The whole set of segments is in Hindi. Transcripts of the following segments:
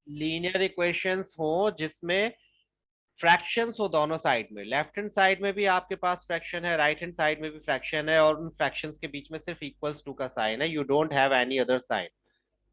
लीनियर इक्वेशंस हो जिसमें फ्रैक्शंस हो दोनों साइड में, लेफ्ट हैंड साइड में भी आपके पास फ्रैक्शन है, राइट हैंड साइड में भी फ्रैक्शन है, और उन फ्रैक्शंस के बीच में सिर्फ इक्वल्स टू का साइन है, you don't have any other sign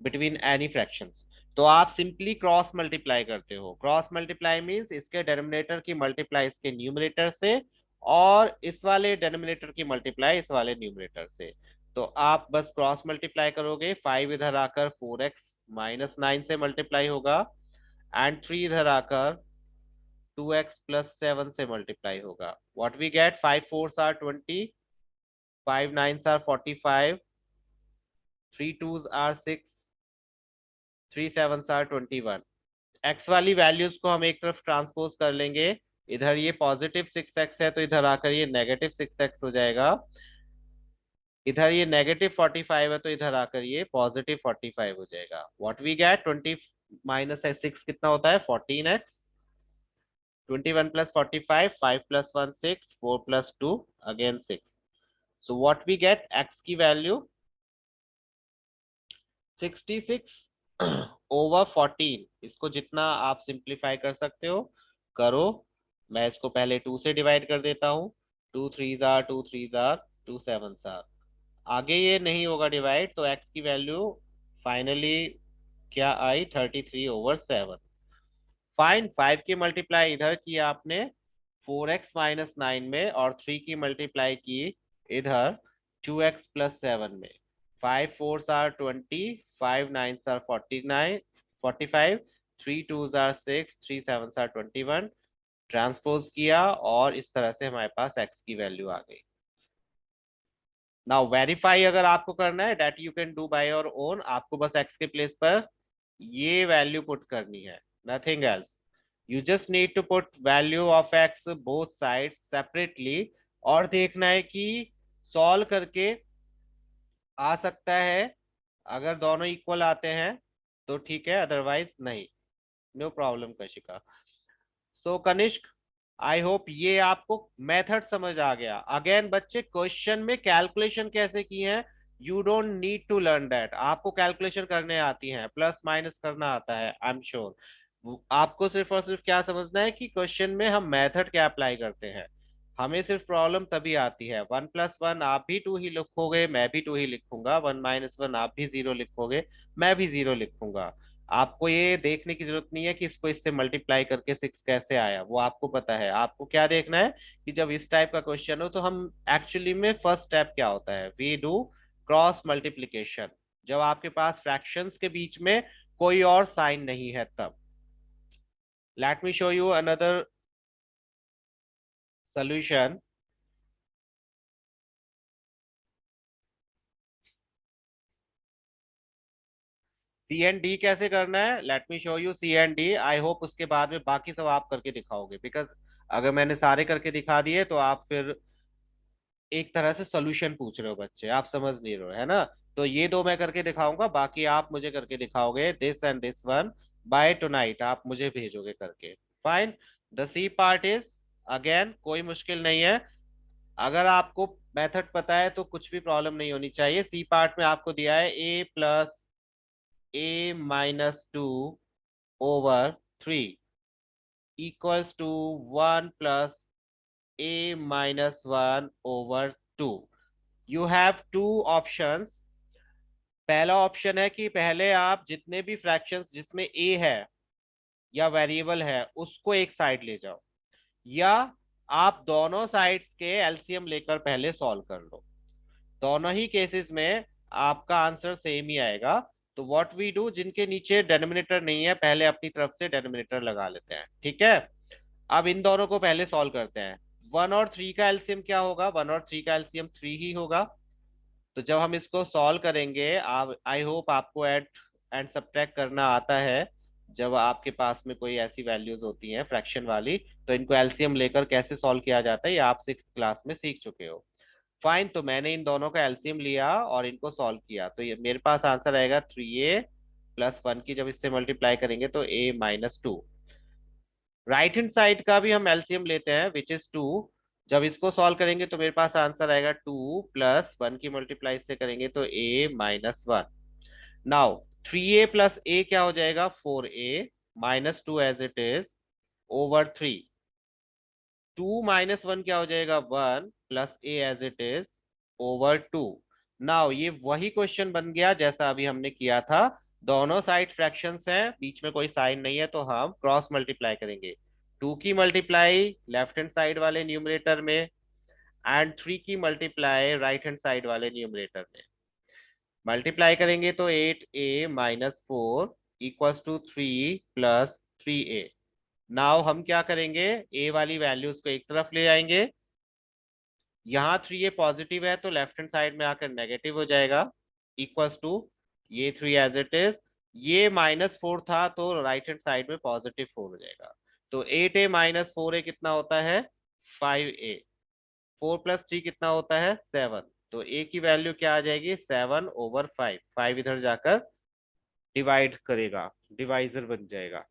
between any fractions. तो आप सिंपली क्रॉस मल्टीप्लाई करते हो। क्रॉस मल्टीप्लाई मींस इसके डिनोमिनेटर की मल्टीप्लाई इसके न्यूमरेटर से, और इस वाले डिनोमिनेटर की मल्टीप्लाई इस वाले न्यूमरेटर से। तो आप बस क्रॉस मल्टीप्लाई करोगे, 5 इधर आकर 4x-9 से मल्टीप्लाई होगा, एंड 3 इधर आकर 2x+7 से मल्टीप्लाई होगा। What we get, 5 4s are 20, 5 9s are 45, 3 2s are 6, 3 7s are 21। X वाली वैल्यूज को हम एक तरफ ट्रांसपोज कर लेंगे, इधर ये पॉजिटिव 6x है तो इधर आकर ये नेगेटिव 6x हो जाएगा, इधर ये नेगेटिव 45 है तो इधर आकर ये पॉजिटिव 45 हो जाएगा। व्हाट वी गेट, 20 माइनस 6 कितना होता है, 14x, 21+45, 5+1 6, 4+2 again 6। So what we get, x की वैल्यू 66/14। इसको जितना आप सिंप्लीफाई कर सकते हो करो। मैं इसको पहले 2 से डिवाइड कर देता हूँ, 2 3 जार 2 3 जार 2 7 जार। आगे ये नहीं होगा डिवाइड, तो x की वैल्यू फाइनली क्या आई, 33/7। फाइन, 5 की मल्टीप्लाई इधर की आपने 4x-9 में, और 3 की मल्टीप्लाई की इधर 2x+7 में। 5 4s are 20, 5 9s are 49 45, 3 2s are 6, 3 7s are 21। Transpose किया और इस तरह से हमारे पास x की वैल्यू आ गई। नाउ वेरीफाई अगर आपको करना है, that you can do by your own. आपको बस x के प्लेस पर ये वैल्यू पुट करनी है, nothing else. You just need to put value of x both side separately, और देखना है कि सॉल्व करके आ सकता है। अगर दोनों इक्वल आते हैं तो ठीक है, अदरवाइज नहीं। No problem Kashika. So Kanishk, I hope ये आपको मेथड समझ आ गया। अगेन बच्चे, क्वेश्चन में कैलकुलेशन कैसे की है, you don't need to learn that. आपको कैलकुलेशन करने आती है, प्लस माइनस करना आता है, आई एम श्योर। आपको सिर्फ और सिर्फ क्या समझना है कि क्वेश्चन में हम मेथड क्या अप्लाई करते हैं। हमें सिर्फ प्रॉब्लम तभी आती है, 1+1 आप भी 2 ही लिखोगे, मैं भी 2 ही लिखूंगा, 1 - 1 आप भी 0 लिखोगे, मैं भी 0 लिखूंगा। आपको ये देखने की जरूरत नहीं है कि इसको इससे मल्टीप्लाई करके 6 कैसे आया, वो आपको पता है। आपको क्या देखना है कि जब इस टाइप का क्वेश्चन हो तो हम एक्चुअली में फर्स्ट स्टेप क्या होता है, वी डू क्रॉस मल्टीप्लीकेशन, जब आपके पास फ्रैक्शंस के बीच में कोई और साइन नहीं है तब। Let me show you another solution. C and D कैसे करना है, let me show you C and D. I hope उसके बाद में बाकी सब आप करके दिखाओगे, बिकॉज अगर मैंने सारे करके दिखा दिए तो आप फिर एक तरह से सोल्यूशन पूछ रहे हो बच्चे, आप समझ नहीं रहे हो, है ना। तो ये दो मैं करके दिखाऊंगा, बाकी आप मुझे करके दिखाओगे, this and this one by tonight आप मुझे भेजोगे करके। Fine. The C part is, again कोई मुश्किल नहीं है। अगर आपको मेथड पता है तो कुछ भी प्रॉब्लम नहीं होनी चाहिए। सी पार्ट में आपको दिया है a+a-2/3 equals to 1+a-1/2। You have two options. पहला ऑप्शन है कि पहले आप जितने भी फ्रैक्शंस जिसमें ए है या वेरिएबल है उसको एक साइड ले जाओ, या आप दोनों साइड्स के एलसीएम लेकर पहले सॉल्व कर लो। दोनों ही केसेस में आपका आंसर सेम ही आएगा। तो व्हाट वी डू, जिनके नीचे डेनोमिनेटर नहीं है पहले अपनी तरफ से डेनोमिनेटर लगा लेते हैं, ठीक है। अब इन दोनों को पहले सॉल्व करते हैं। 1 और 3 का एलसीएम क्या होगा, 1 और 3 का एलसीएम 3 ही होगा। तो जब हम इसको सॉल्व करेंगे, आप आई होप आपको ऐड एंड सब्ट्रैक्ट करना आता है। जब आपके पास में कोई ऐसी वैल्यूज होती हैं फ्रैक्शन वाली, तो इनको एलसीएम लेकर कैसे सॉल्व किया जाता है ये आप 6th क्लास में सीख चुके हो। फाइन, तो मैंने इन दोनों का एलसीएम लिया और इनको सॉल्व किया, तो ये मेरे पास आंसर आएगा 3a+1 की जब इससे मल्टीप्लाई करेंगे तो a-2। राइट हैंड साइड का भी हम एलसीएम लेते हैं, विच इज 2। जब इसको सॉल्व करेंगे तो मेरे पास आंसर आएगा 2+1 की मल्टीप्लाई से करेंगे तो a-1। नाउ 3a प्लस ए क्या हो जाएगा, 4a minus 2 as it is over 3। 2 minus 1 क्या हो जाएगा, 1 plus a as it is over 2। Now ये वही क्वेश्चन बन गया जैसा अभी हमने किया था। दोनों साइड फ्रैक्शंस हैं, बीच में कोई साइन नहीं है, तो हम क्रॉस मल्टीप्लाई करेंगे। 2 की मल्टीप्लाई लेफ्ट हैंड साइड वाले न्यूमरेटर में एंड 3 की मल्टीप्लाई राइट हैंड साइड वाले न्यूमरेटर में। मल्टीप्लाई करेंगे तो 8a - 4 equals to 3 + 3a। Now हम क्या करेंगे, ए वाली वैल्यूज को एक तरफ ले आएंगे। यहाँ 3a पॉजिटिव है तो लेफ्ट हैंड साइड में आकर नेगेटिव हो जाएगा, इक्वल्स टू ये 3 एज इट इज। ये -4 था तो राइट हैंड साइड में +4 हो जाएगा। तो 8a - 4a कितना होता है, 5a। 4 + 3 कितना होता है, 7। तो a की वैल्यू क्या आ जाएगी, 7/5। 5 इधर जाकर डिवाइड करेगा, डिवाइजर बन जाएगा।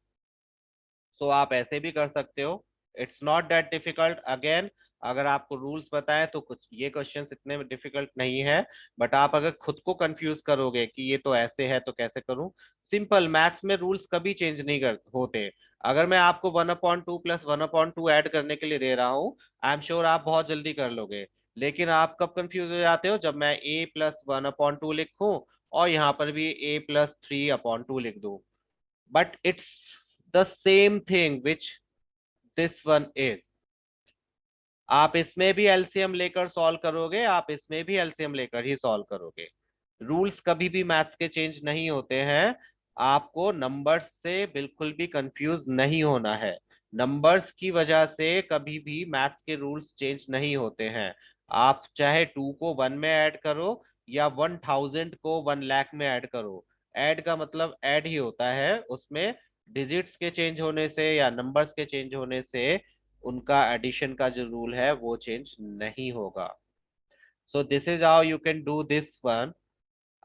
तो आप ऐसे भी कर सकते हो, it's not that difficult. Again, अगर आपको रूल्स पता है तो कुछ ये क्वेश्चंस इतने डिफिकल्ट नहीं है। बट आप अगर खुद को कंफ्यूज करोगे कि ये तो ऐसे है तो कैसे करूं, सिंपल, मैथ्स में रूल्स कभी चेंज नहीं कर होते। अगर मैं आपको 1/2 प्लस 1/2 ऐड करने के लिए दे रहा हूँ, आई एम श्योर आप बहुत जल्दी कर लोगे। लेकिन आप कब कंफ्यूज हो जाते हो, जब मैं a + 1/2 लिखूं और यहाँ पर भी a + 3/2 लिख दूं। but it's the same thing which this one is। आप इसमें भी एलसीएम लेकर सॉल्व करोगे, आप इसमें भी एलसीएम लेकर ही सॉल्व करोगे। रूल्स कभी भी मैथ्स के चेंज नहीं होते हैं। आपको नंबर्स से बिल्कुल भी कंफ्यूज नहीं होना है। नंबर्स की वजह से कभी भी मैथ्स के रूल्स चेंज नहीं होते हैं। आप चाहे 2 को 1 में ऐड करो या 1000 को 1 लाख में ऐड करो, ऐड का मतलब ऐड ही होता है। उसमें डिजिट्स के चेंज होने से या नंबर्स के चेंज होने से उनका एडिशन का जो रूल है वो चेंज नहीं होगा। So this is how you can do this one.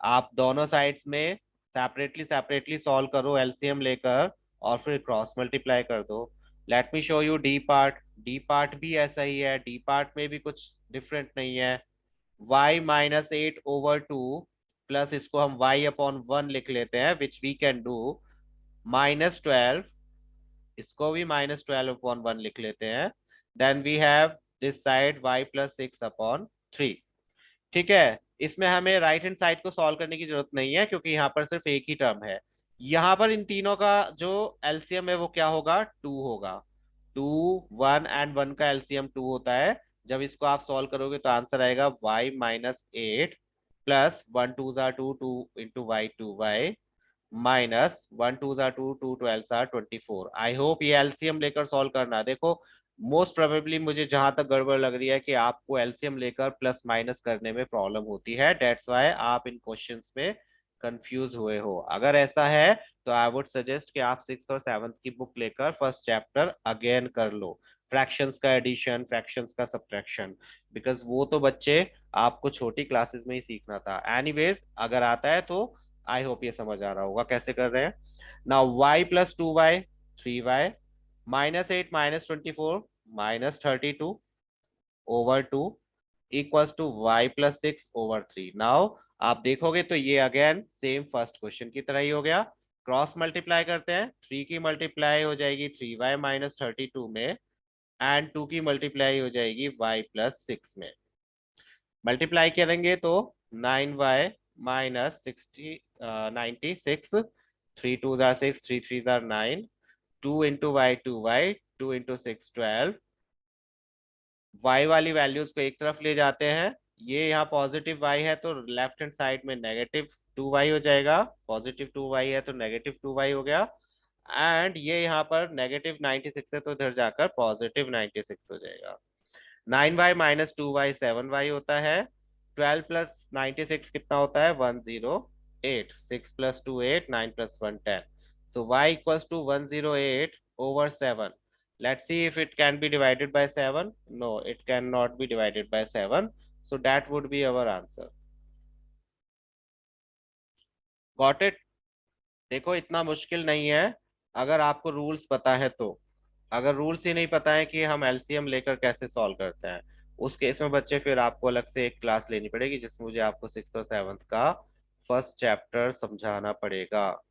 आप दोनों साइड्स में सेपरेटली सेपरेटली सॉल्व करो एलसीएम लेकर और फिर क्रॉस मल्टीप्लाई कर दो। Late me show U D part. D part भी ऐसा ही है, डी पार्ट में भी कुछ डिफरेंट नहीं है। y - 8/2 प्लस इसको हम y/1 लिख लेते हैं, विच वी कैन डू। -12, इसको भी -12/1 लिख लेते हैं। Then we have this side y + 6/3। ठीक है, इसमें हमें राइट हैंड साइड को सॉल्व करने की जरूरत नहीं है क्योंकि यहाँ पर सिर्फ एक ही टर्म है। यहाँ पर इन तीनों का जो एलसीएम है वो क्या होगा, 2 होगा। 2, 1 एंड 1 का एलसीएम 2 होता है। जब इसको आप सॉल्व करोगे तो आंसर आएगा y - 8 प्लस 1 2 2 2 माइनस 1 2 2 2 12 आई होप ये एलसीएम लेकर सॉल्व करना। देखो, मोस्ट प्रोबेबली मुझे जहां तक गड़बड़ लग रही है कि आपको एलसीएम लेकर प्लस माइनस करने में प्रॉब्लम होती है, डेट्स वाई आप इन क्वेश्चंस में कंफ्यूज हुए हो। अगर ऐसा है तो आई वुड सजेस्ट कि आप 6th और 7th की बुक लेकर फर्स्ट चैप्टर अगेन कर लो, फ्रैक्शंस का एडिशन, फ्रैक्शंस का सब्ट्रैक्शन। बिकॉज वो तो बच्चे आपको छोटी क्लासेस में ही सीखना था। एनीवेज, अगर आता है तो आई होप ये समझ आ रहा होगा कैसे कर रहे हैं। Now y + 2y 3y -8 - 24 -32/2 equals to y + 6/3। Now आप देखोगे तो ये अगेन सेम फर्स्ट क्वेश्चन की तरह ही हो गया। क्रॉस मल्टीप्लाई करते हैं, 3 की मल्टीप्लाई हो जाएगी 3y - 32 में एंड 2 की मल्टीप्लाई हो जाएगी y + 6 में। मल्टीप्लाई करेंगे तो 9y -60 96, 3 2 6, 3 3 9, 2 × y 2y, 2 × 6 12। y वाली वैल्यूज को एक तरफ ले जाते हैं, ये यहाँ पॉजिटिव y है तो लेफ्ट हैंड साइड में -2y हो जाएगा, +2y है तो -2y हो गया। एंड ये यहाँ पर -96 है तो इधर जाकर +96 हो जाएगा। 9y - 2y 7y होता है। 12 + 96 कितना होता है, 108। 6 + 2 8, 9 + 1 10। So y equals to 108/7। Let's see if it can be divided by 7. No, it cannot be divided by 7. So that would be our answer. Got it? देखो, इतना मुश्किल नहीं है अगर आपको रूल्स पता है तो। अगर रूल्स ही नहीं पता है कि हम एलसीएम लेकर कैसे सॉल्व करते हैं, उस केस में बच्चे फिर आपको अलग से एक क्लास लेनी पड़ेगी जिसमें मुझे आपको 6th और 7th का फर्स्ट चैप्टर समझाना पड़ेगा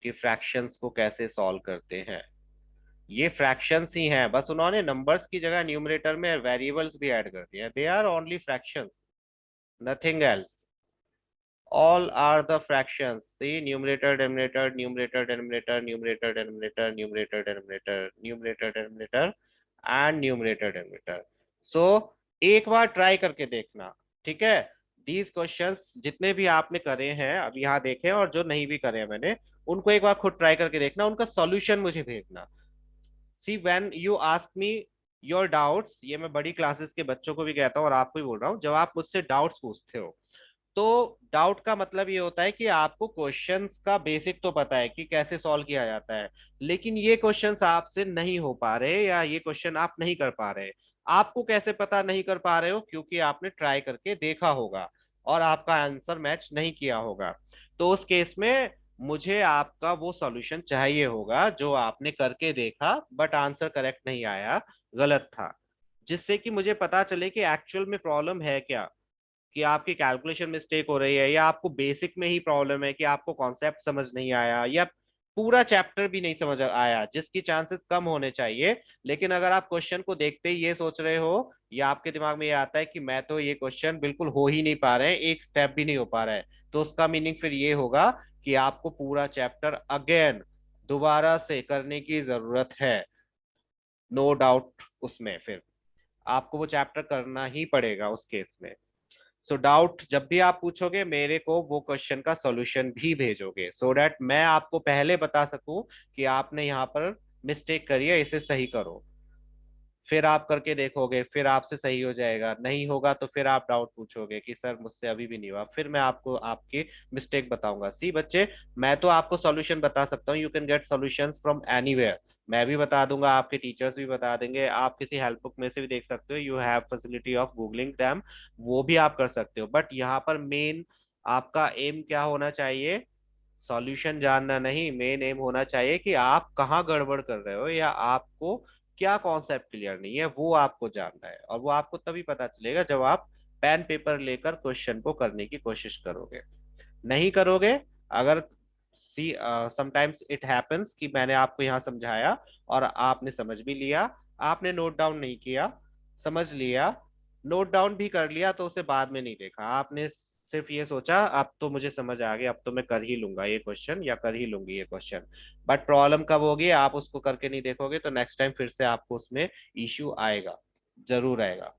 कि फ्रैक्शंस को कैसे सॉल्व करते हैं। ये फ्रैक्शंस ही हैं, बस उन्होंने नंबर्स की जगह न्यूमरेटर में वेरिएबल्स भी ऐड कर दिए हैं। They are only fractions, nothing else. all are the fractions. See, numerator, denominator, numerator, denominator, numerator, denominator, numerator, denominator, numerator, denominator, and numerator, denominator. So एक बार ट्राई करके देखना, ठीक है। These questions जितने भी आपने करे हैं अब यहाँ देखें, और जो नहीं भी करे हैं मैंने, उनको एक बार खुद ट्राई करके देखना, उनका सॉल्यूशन मुझे भेजना। See when you ask me your doubts, ये मैं बड़ी क्लासेस के बच्चों को भी कहता हूँ और आपको भी बोल रहा हूँ, जब आप मुझसे डाउट्स पूछते हो तो डाउट का मतलब ये होता है कि आपको क्वेश्चंस का बेसिक तो पता है कि कैसे सॉल्व किया जाता है, लेकिन ये क्वेश्चंस आपसे नहीं हो पा रहे या ये क्वेश्चन आप नहीं कर पा रहे। आपको कैसे पता नहीं कर पा रहे हो? क्योंकि आपने ट्राई करके देखा होगा और आपका आंसर मैच नहीं किया होगा। तो उस केस में मुझे आपका वो सॉल्यूशन चाहिए होगा जो आपने करके देखा बट आंसर करेक्ट नहीं आया, गलत था, जिससे कि मुझे पता चले कि एक्चुअल में प्रॉब्लम है क्या, कि आपकी कैलकुलेशन मिस्टेक हो रही है या आपको बेसिक में ही प्रॉब्लम है कि आपको कॉन्सेप्ट समझ नहीं आया या पूरा चैप्टर भी नहीं समझ आया, जिसकी चांसेस कम होने चाहिए। लेकिन अगर आप क्वेश्चन को देखते ही ये सोच रहे हो या आपके दिमाग में ये आता है कि मैं तो ये क्वेश्चन बिल्कुल हो ही नहीं पा रहे हैं, एक स्टेप भी नहीं हो पा रहा है, तो उसका मीनिंग फिर ये होगा कि आपको पूरा चैप्टर अगेन दोबारा से करने की जरूरत है। नो डाउट उसमें फिर आपको वो चैप्टर करना ही पड़ेगा उस केस में। सो डाउट जब भी आप पूछोगे मेरे को वो क्वेश्चन का सॉल्यूशन भी भेजोगे, सो दैट मैं आपको पहले बता सकूं कि आपने यहाँ पर मिस्टेक करी है, इसे सही करो। फिर आप करके देखोगे, फिर आपसे सही हो जाएगा, नहीं होगा तो फिर आप डाउट पूछोगे कि सर मुझसे अभी भी नहीं हुआ, फिर मैं आपको आपकी मिस्टेक बताऊंगा। सी बच्चे, मैं तो आपको सॉल्यूशन बता सकता हूँ, you can get solutions from anywhere. मैं भी बता दूंगा, आपके टीचर्स भी बता देंगे, आप किसी हेल्प बुक में से भी देख सकते हो, you have facility of googling them, वो भी आप कर सकते हो। बट यहाँ पर मेन आपका एम क्या होना चाहिए? सॉल्यूशन जानना नहीं, मेन एम होना चाहिए कि आप कहाँ गड़बड़ कर रहे हो या आपको क्या कॉन्सेप्ट क्लियर नहीं है, वो आपको जानना है। और वो आपको तभी पता चलेगा जब आप पेन पेपर लेकर क्वेश्चन को करने की कोशिश करोगे। नहीं करोगे, अगर सी समटाइम्स इट हैपेंस कि मैंने आपको यहाँ समझाया और आपने समझ भी लिया, आपने नोट डाउन नहीं किया, समझ लिया, नोट डाउन भी कर लिया, तो उसे बाद में नहीं देखा आपने, सिर्फ ये सोचा अब तो मुझे समझ आ गया, अब तो मैं कर ही लूंगा ये क्वेश्चन या कर ही लूंगी ये क्वेश्चन। बट प्रॉब्लम कब होगी? आप उसको करके नहीं देखोगे तो नेक्स्ट टाइम फिर से आपको उसमें इश्यू आएगा, जरूर आएगा।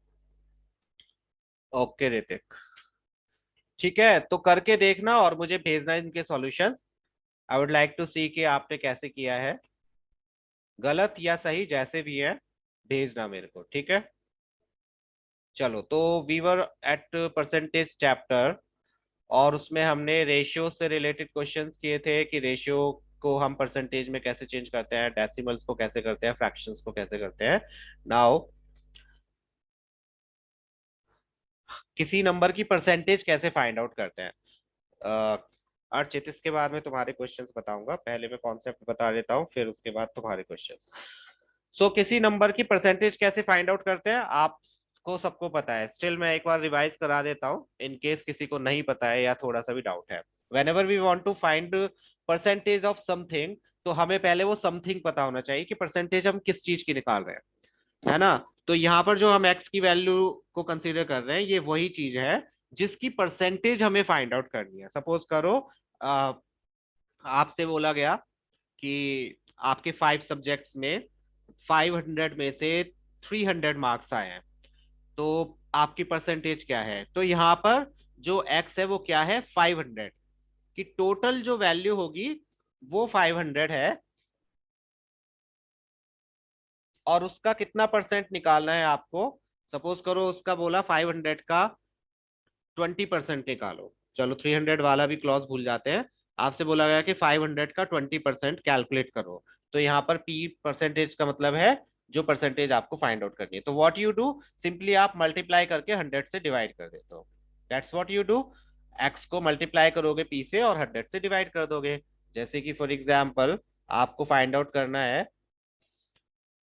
ओके ऋतिक, ठीक है, तो करके देखना और मुझे भेजना इनके solutions. I would like to see कि आपने कैसे किया है, गलत या सही जैसे भी है, भेजना मेरे को, ठीक है। चलो, तो we were at percentage chapter, और उसमें हमने रेशियो से रिलेटेड क्वेश्चंस किए थे कि रेशियो को हम परसेंटेज में कैसे चेंज करते हैं, डेसिमल्स को कैसे करते हैं, फ्रैक्शंस को कैसे करते हैं। नाउ किसी नंबर की परसेंटेज कैसे फाइंड आउट करते हैं। अर्चित, इसके बाद में तुम्हारे क्वेश्चंस बताऊंगा, पहले मैं कॉन्सेप्ट बता देता हूँ फिर उसके बाद तुम्हारे क्वेश्चंस। सो किसी नंबर की परसेंटेज कैसे फाइंड आउट करते हैं आपको सबको पता है, स्टिल मैं एक बार रिवाइज करा देता हूँ इन केस किसी को नहीं पता है या थोड़ा सा भी डाउट है। Whenever we want to find percentage of something, तो हमें पहले वो समथिंग पता होना चाहिए कि परसेंटेज हम किस चीज की निकाल रहे हैं, है ना। तो यहाँ पर जो हम एक्स की वैल्यू को कंसीडर कर रहे हैं, ये वही चीज है जिसकी परसेंटेज हमें फाइंड आउट करनी है। सपोज करो अ, आपसे बोला गया कि आपके 5 सब्जेक्ट्स में 500 में से 300 मार्क्स आए हैं, तो आपकी परसेंटेज क्या है? तो यहाँ पर जो एक्स है वो क्या है? 500 की टोटल जो वैल्यू होगी वो 500 है, और उसका कितना परसेंट निकालना है आपको। सपोज करो उसका बोला 500 का 20% निकालो। चलो 300 वाला भी क्लॉज भूल जाते हैं, आपसे बोला गया कि 500 का 20% कैलकुलेट करो। तो यहाँ पर पी परसेंटेज का मतलब है जो परसेंटेज आपको फाइंड आउट करनी है। तो व्हाट यू डू, सिंपली आप मल्टीप्लाई करके 100 से डिवाइड कर देते हो, that's what you do. X को मल्टीप्लाई करोगे पी से और 100 से डिवाइड कर दोगे। जैसे कि फॉर एग्जाम्पल आपको फाइंड आउट करना है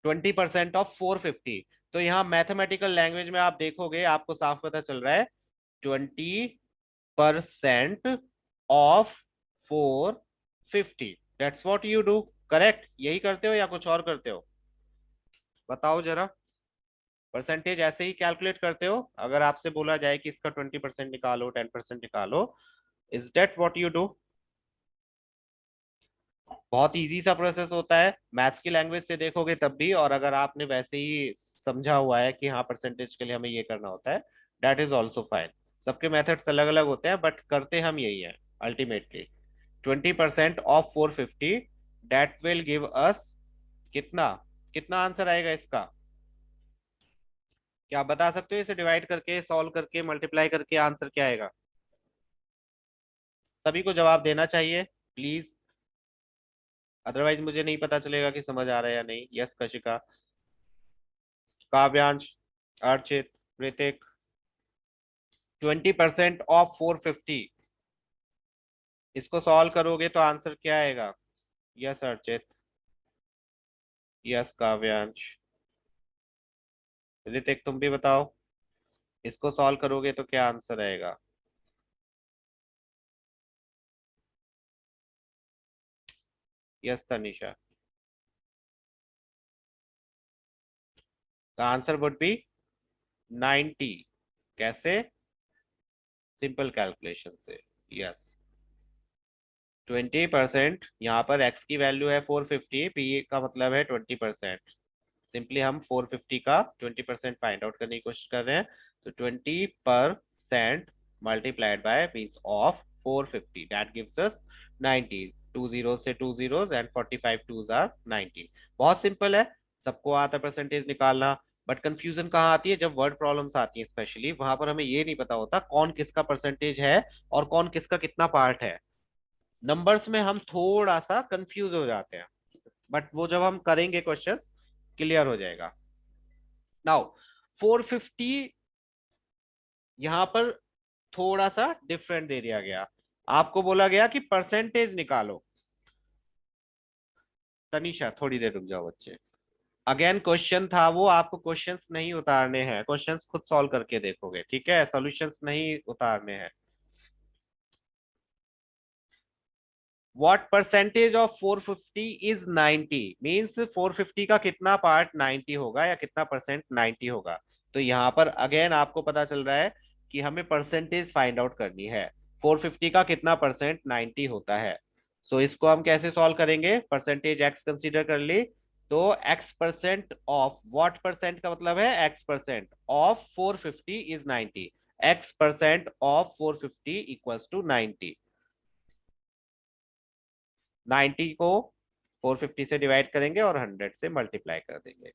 20% ऑफ 450, तो यहाँ मैथमेटिकल लैंग्वेज में आप देखोगे आपको साफ पता चल रहा है 20% of 450, that's what you do. Correct, यही करते हो या कुछ और करते हो, बताओ जरा। परसेंटेज ऐसे ही कैलकुलेट करते हो, अगर आपसे बोला जाए कि इसका 20% निकालो, 10% निकालो, is that what you do. बहुत इजी सा प्रोसेस होता है, मैथ्स की लैंग्वेज से देखोगे तब भी, और अगर आपने वैसे ही समझा हुआ है कि हाँ परसेंटेज के लिए हमें ये करना होता है, दैट इज ऑल्सो फाइन। सबके मेथड्स अलग अलग होते हैं, बट करते हम यही है ultimately. 20% of 450, that will give us कितना, कितना आंसर आएगा इसका, क्या आप बता सकते हो, इसे डिवाइड करके, सॉल्व करके, मल्टीप्लाई करके आंसर क्या आएगा। सभी को जवाब देना चाहिए प्लीज, अदरवाइज मुझे नहीं पता चलेगा कि समझ आ रहा है या नहीं। Yes Kashika, Kavyansh, Archit, Hrithik. 20% of 450, इसको सॉल्व करोगे तो आंसर क्या आएगा। यस अर्चित, यस काव्यांश, ऋतिक तुम भी बताओ, इसको सॉल्व करोगे तो क्या आंसर आएगा। Yes Tanisha, the answer would be 90। कैसे, सिंपल कैलकुलेशन से। यस, 20%, यहाँ पर x की वैल्यू है 450, p का मतलब है 20%। सिंपली हम 450 का 20% फाइंड आउट करने की कोशिश कर रहे हैं, तो 20% multiplied by means of 450, that gives us 90। Two zero से two zeros and 45 twos are 90। बहुत सिंपल है, सबको आता है परसेंटेज निकालना। बट कंफ्यूजन कहाँ आती है, जब वर्ड प्रॉब्लम्स आती है स्पेशली, वहां पर हमें ये नहीं पता होता कौन किसका परसेंटेज है और कौन किसका कितना पार्ट है। नंबर्स में हम थोड़ा सा कंफ्यूज हो जाते हैं, बट वो जब हम करेंगे क्वेश्चंस क्लियर हो जाएगा। नाउ 450, यहां पर थोड़ा सा डिफरेंट दे दिया गया, आपको बोला गया कि परसेंटेज निकालो। तनीषा थोड़ी देर रुक जाओ बच्चे, अगेन क्वेश्चन था वो, आपको क्वेश्चंस नहीं उतारने हैं, क्वेश्चंस खुद सॉल्व करके देखोगे, ठीक है, सॉल्यूशंस नहीं उतारने हैं। What percentage of 450 is 90, means 450 का कितना पार्ट 90 होगा या कितना परसेंट 90 होगा। तो यहाँ पर अगेन आपको पता चल रहा है कि हमें परसेंटेज फाइंड आउट करनी है, 450 का कितना परसेंट 90 होता है। सो इसको हम कैसे सॉल्व करेंगे, परसेंटेज एक्स कंसीडर कर ली, तो x percent of, what percent का मतलब है x percent of 450 is 90, x percent of 450 equals to 90। 90 को 450 से डिवाइड करेंगे और 100 से मल्टीप्लाई कर देंगे।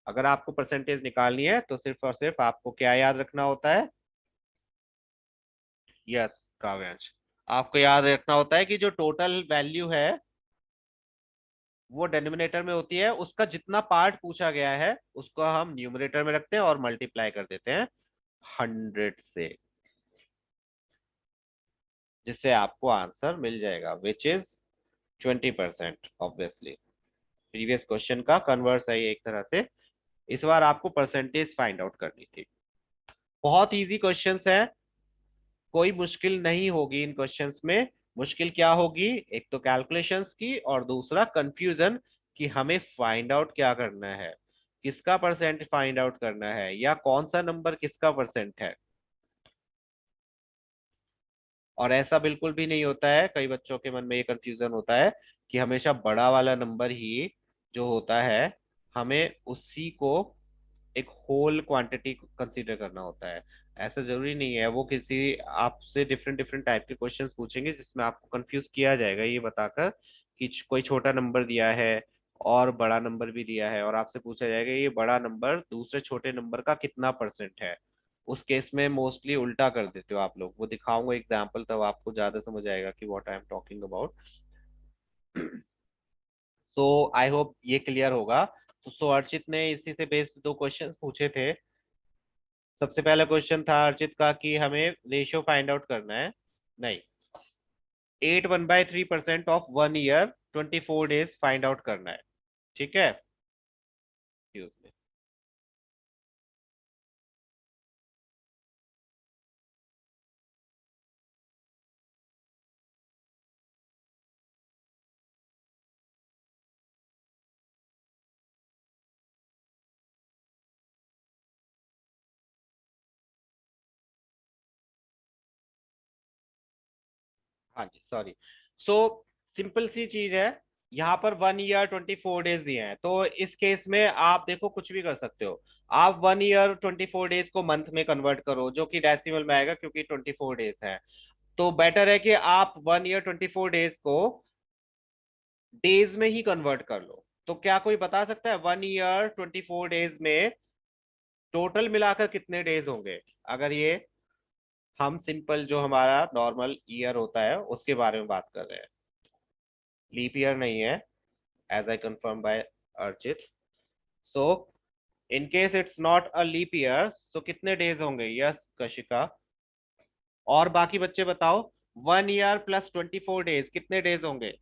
अगर आपको परसेंटेज निकालनी है तो सिर्फ और सिर्फ आपको क्या याद रखना होता है। यस काव्यांश, आपको याद रखना होता है कि जो टोटल वैल्यू है वो डिनोमिनेटर में होती है, उसका जितना पार्ट पूछा गया है उसको हम न्यूमरेटर में रखते हैं और मल्टीप्लाई कर देते हैं 100 से, जिससे आपको आंसर मिल जाएगा which is 20%। Obviously previous question का कन्वर्स है ये एक तरह से, इस बार आपको परसेंटेज फाइंड आउट करनी थी। बहुत इजी क्वेश्चंस है, कोई मुश्किल नहीं होगी इन क्वेश्चंस में। मुश्किल क्या होगी, एक तो कैलकुलेशंस की और दूसरा कंफ्यूजन कि हमें फाइंड आउट क्या करना है, किसका परसेंट फाइंड आउट करना है या कौन सा नंबर किसका परसेंट है। और ऐसा बिल्कुल भी नहीं होता है, कई बच्चों के मन में ये कंफ्यूजन होता है कि हमेशा बड़ा वाला नंबर ही जो होता है, हमें उसी को एक होल क्वांटिटी कंसीडर करना होता है। ऐसा जरूरी नहीं है, वो किसी आपसे डिफरेंट डिफरेंट टाइप के क्वेश्चंस पूछेंगे जिसमें आपको कंफ्यूज किया जाएगा ये बताकर कि कोई छोटा नंबर दिया है और बड़ा नंबर भी दिया है, और आपसे पूछा जाएगा ये बड़ा नंबर दूसरे छोटे नंबर का कितना परसेंट है। उस केस में मोस्टली उल्टा कर देते हो आप लोग, वो दिखाऊंगा एग्जाम्पल, तब आपको ज्यादा समझ आएगा कि what I am talking about. तो आई होप ये क्लियर होगा। तो अर्चित ने इसी से बेस्ड दो क्वेश्चंस पूछे थे। सबसे पहला क्वेश्चन था अर्चित का कि हमें रेशियो फाइंड आउट करना है, नहीं, 8 1/3% of 1 year 24 days find out करना है, ठीक है। Excuse me. हाँ जी सॉरी। सो सिंपल सी चीज है, यहाँ पर 1 ईयर 24 डेज दिए हैं, तो इस केस में आप देखो कुछ भी कर सकते हो। आप 1 ईयर 24 डेज को मंथ में कन्वर्ट करो, जो कि डेसिमल में आएगा क्योंकि 24 डेज है। तो बेटर है कि आप 1 ईयर 24 डेज को डेज में ही कन्वर्ट कर लो। तो क्या कोई बता सकता है 1 ईयर 24 डेज में टोटल मिलाकर कितने डेज होंगे? अगर ये हम सिंपल जो हमारा नॉर्मल ईयर होता है उसके बारे में बात कर रहे हैं, लीप ईयर नहीं है, as I confirm by Archit. So in case it's not a leap year, so कितने डेज होंगे? यस कशिका। और बाकी बच्चे बताओ, 1 ईयर +24 डेज कितने डेज होंगे?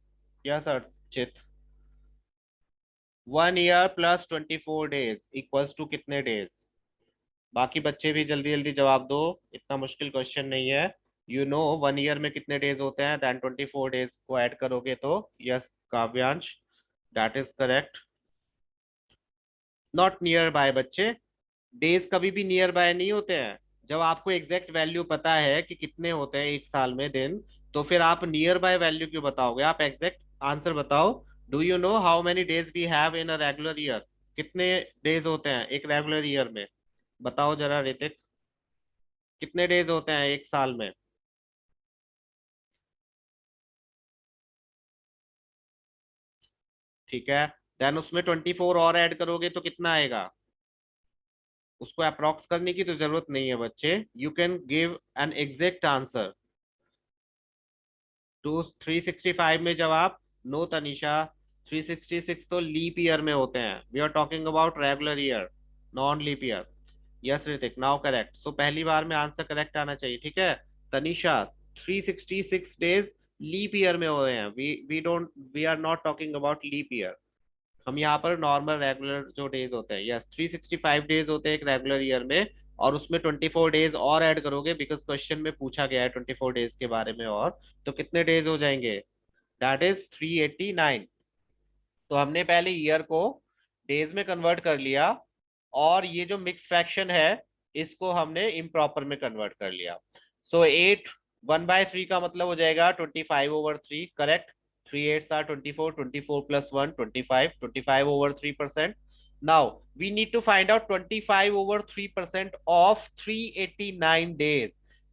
Yes Archit. 1 year +24 days equals to कितने डेज? बाकी बच्चे भी जल्दी जल्दी जवाब दो, इतना मुश्किल क्वेश्चन नहीं है। यू नो 1 ईयर में कितने डेज होते हैं, देन 24 डेज को ऐड करोगे तो। Yes Kavyansh, that is correct. Not near by बच्चे, डेज कभी भी नियर बाय नहीं होते हैं। जब आपको एग्जैक्ट वैल्यू पता है कि कितने होते हैं एक साल में दिन, तो फिर आप नियर बाय वैल्यू क्यों बताओगे? आप एग्जैक्ट आंसर बताओ। Do you know how many days we have in a regular year? कितने डेज होते हैं एक रेगुलर ईयर में? बताओ जरा ऋतिक, कितने डेज होते हैं एक साल में? ठीक है, देन उसमें 24 और ऐड करोगे तो कितना आएगा? उसको अप्रोक्स करने की तो जरूरत नहीं है बच्चे, you can give an exact answer to 365 में जवाब। नो तनिषा, 366 तो लीप ईयर में होते हैं, we are talking about regular year, non leap year. Yes Ritik, now correct. So पहली बार में आंसर करेक्ट आना चाहिए, ठीक है। तनिषा, 366 डेज लीप ईयर में हो रहे हैं, we are not talking about leap year. हम यहाँ पर नॉर्मल रेगुलर जो डेज होते हैं, यस 365 डेज होते हैं एक रेगुलर ईयर में, और उसमें 24 डेज और ऐड करोगे बिकॉज क्वेश्चन में पूछा गया है 24 डेज के बारे में, और तो कितने डेज हो जाएंगे? That is 389। तो हमने पहले ईयर को डेज में कन्वर्ट कर लिया, और ये जो मिक्स फ्रैक्शन है इसको हमने इम्प्रॉपर में कन्वर्ट कर लिया। सो 1/3 का मतलब हो जाएगा 25/3, correct. 3 8 are 24, 24 + 1 25, 25/3%। Now we need to find out 25/3% of 389 days.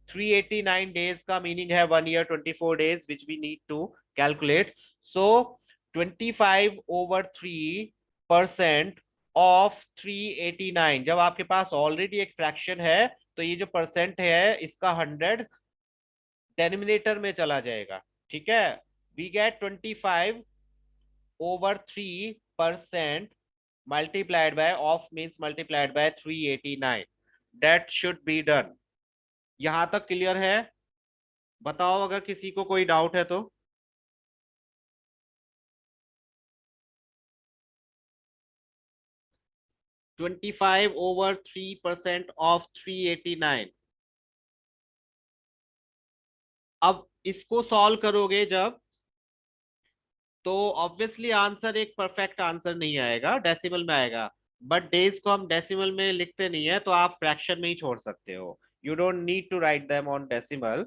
389 days का मीनिंग है 1 year 24 days, which we need to calculate. So 25/3% of 389, जब आपके पास ऑलरेडी एक फ्रैक्शन है तो ये जो परसेंट है इसका 100 डेनोमिनेटर में चला जाएगा, ठीक है। We get 25/3% multiplied by, of means multiplied by 389, that should be done. यहां तक क्लियर है? बताओ अगर किसी को कोई डाउट है तो। 25/3% ऑफ 389। अब इसको सॉल्व करोगे जब, तो ऑब्वियसली आंसर एक परफेक्ट आंसर नहीं आएगा, डेसिमल में आएगा। बट डेज को हम डेसिमल में लिखते नहीं है, तो आप फ्रैक्शन में ही छोड़ सकते हो। You don't need to write them on decimal,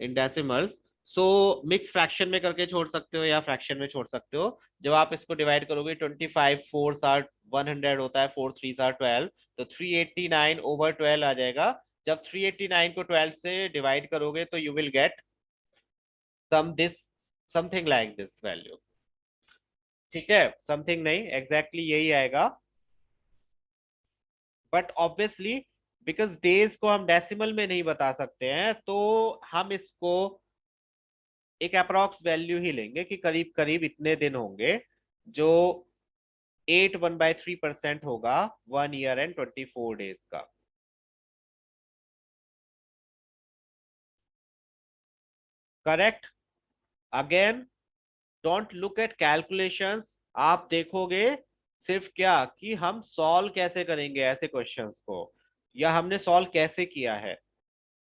in decimals. So mix fraction में करके छोड़ सकते हो या फ्रैक्शन में छोड़ सकते हो। जब आप इसको डिवाइड करोगे, 25 4 आर 100 होता है, 4 3 आर 12, तो 389/12 आ जाएगा। जब 389 को 12 से डिवाइड करोगे तो you will get this, something like this value, ठीक है। समथिंग नहीं, एग्जैक्टली यही आएगा। बट ऑब्वियसली बिकॉज डेज को हम डेसिमल में नहीं बता सकते हैं, तो हम इसको एक अप्रॉक्स वैल्यू ही लेंगे कि करीब करीब इतने दिन होंगे, जो 1/3% होगा 1 ईयर 24 डेज का। Correct. Again, don't look at calculations. आप देखोगे सिर्फ क्या कि हम सॉल्व कैसे करेंगे ऐसे क्वेश्चंस को, या हमने सॉल्व कैसे किया है।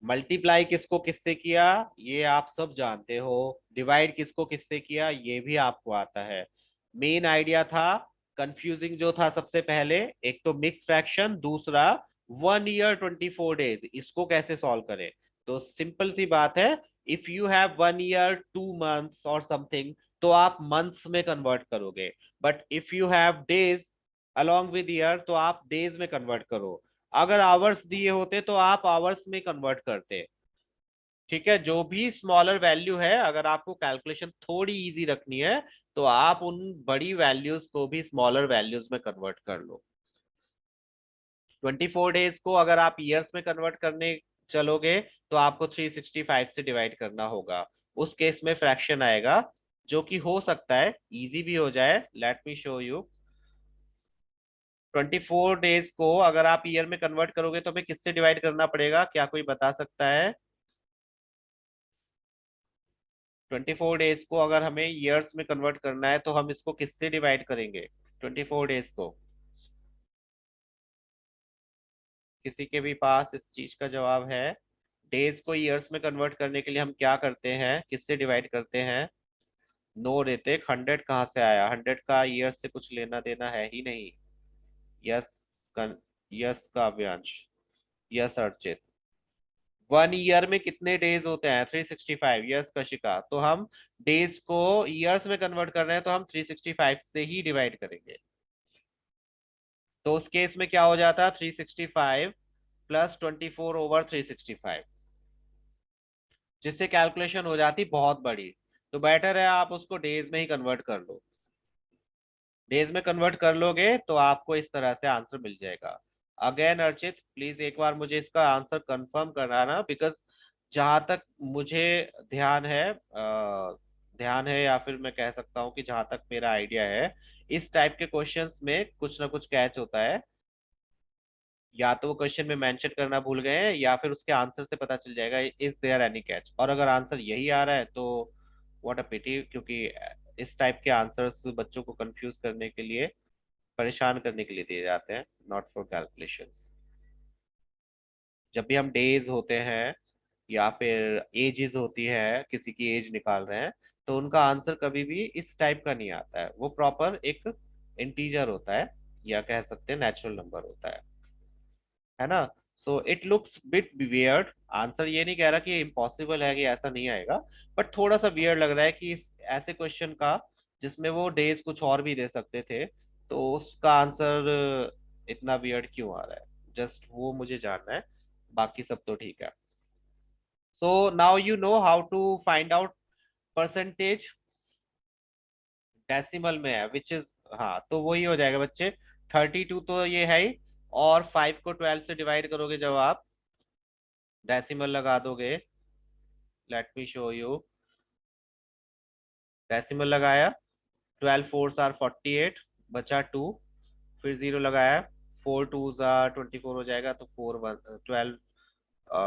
मल्टीप्लाई किसको किससे किया ये आप सब जानते हो, डिवाइड किसको किससे किया ये भी आपको आता है। मेन आइडिया था, कंफ्यूजिंग जो था सबसे पहले, एक तो मिक्स फ्रैक्शन, दूसरा 1 ईयर 24 डेज, इसको कैसे सॉल्व करें। तो सिंपल सी बात है, if you have 1 year 2 months और समथिंग, तो आप मंथ्स में कन्वर्ट करोगे। But if you have days along with year, तो आप डेज में कन्वर्ट करो। अगर आवर्स दिए होते तो आप आवर्स में कन्वर्ट करते। ठीक है, जो भी स्मॉलर वैल्यू है, अगर आपको कैलकुलेशन थोड़ी इजी रखनी है, तो आप उन बड़ी वैल्यूज को भी स्मॉलर वैल्यूज में कन्वर्ट कर लो। 24 डेज को अगर आप ईयर्स में कन्वर्ट करने चलोगे, तो आपको 365 से डिवाइड करना होगा। उस केस में फ्रैक्शन आएगा, जो कि हो सकता है इजी भी हो जाए। Late me show you. 24 days को अगर आप ईयर में कन्वर्ट करोगे, तो हमें किससे डिवाइड करना पड़ेगा? क्या कोई बता सकता है? 24 डेज को अगर हमें ईयर्स में कन्वर्ट करना है, तो हम इसको किससे डिवाइड करेंगे? 24 डेज को किसी के भी पास इस चीज का जवाब है? डेज को ईयर्स में कन्वर्ट करने के लिए हम क्या करते हैं, किससे डिवाइड करते हैं? नो ऋतिक, 100 कहाँ से आया? 100 का ईयर से कुछ लेना देना है ही नहीं। यस यस काव्यांश, यस अर्चित। 1 ईयर में कितने डेज होते हैं? 365। यस कशिका। तो हम डेज को ईयर्स में कन्वर्ट कर रहे हैं, तो हम 365 से ही डिवाइड करेंगे। तो उस केस में क्या हो जाता? 365 प्लस 24/365, जिससे कैलकुलेशन हो जाती बहुत बड़ी। तो बेटर है आप उसको डेज में ही कन्वर्ट कर लो। डेज में कन्वर्ट कर लोगे तो आपको इस तरह से आंसर मिल जाएगा। अगेन अर्चित, प्लीज एक बार मुझे इसका आंसर कंफर्म कराना, बिकॉज जहां तक मुझे ध्यान है, ध्यान है या फिर मैं कह सकता हूँ कि जहां तक मेरा आइडिया है, इस टाइप के क्वेश्चंस में कुछ ना कुछ कैच होता है। या तो वो क्वेश्चन में मेंशन करना भूल गए हैं, या फिर उसके आंसर से पता चल जाएगा इज देयर एनी कैच। और अगर आंसर यही आ रहा है तो व्हाट अ पिटी, क्योंकि इस टाइप के आंसर्स बच्चों को कंफ्यूज करने के लिए, परेशान करने के लिए दिए जाते हैं, नॉट फॉर कैलकुलेशंस। जब भी हम डेज होते हैं या फिर एजेस होती है, किसी की एज निकाल रहे हैं, तो उनका आंसर कभी भी इस टाइप का नहीं आता है। वो प्रॉपर एक इंटीजर होता है, या कह सकते हैं नेचुरल नंबर होता है ना। So it looks bit weird. Answer ये नहीं कह रहा कि इम्पॉसिबल है कि ऐसा नहीं आएगा, बट थोड़ा सा वियर्ड लग रहा है कि ऐसे क्वेश्चन का जिसमें वो डेज कुछ और भी दे सकते थे, तो उसका आंसर इतना वियर्ड क्यों आ रहा है, जस्ट वो मुझे जानना है। बाकी सब तो ठीक है। So now you know how to find out percentage. Decimal में है विच इज, हाँ तो वही हो जाएगा बच्चे। 32 तो ये है ही, और 5 को 12 से डिवाइड करोगे जब आप, डेसिमल लगा दोगे। Late me show you. Decimal लगाया, 12 4s are 48, बचा 2, फिर 0 लगाया, 4 2s are 24 हो जाएगा, तो 12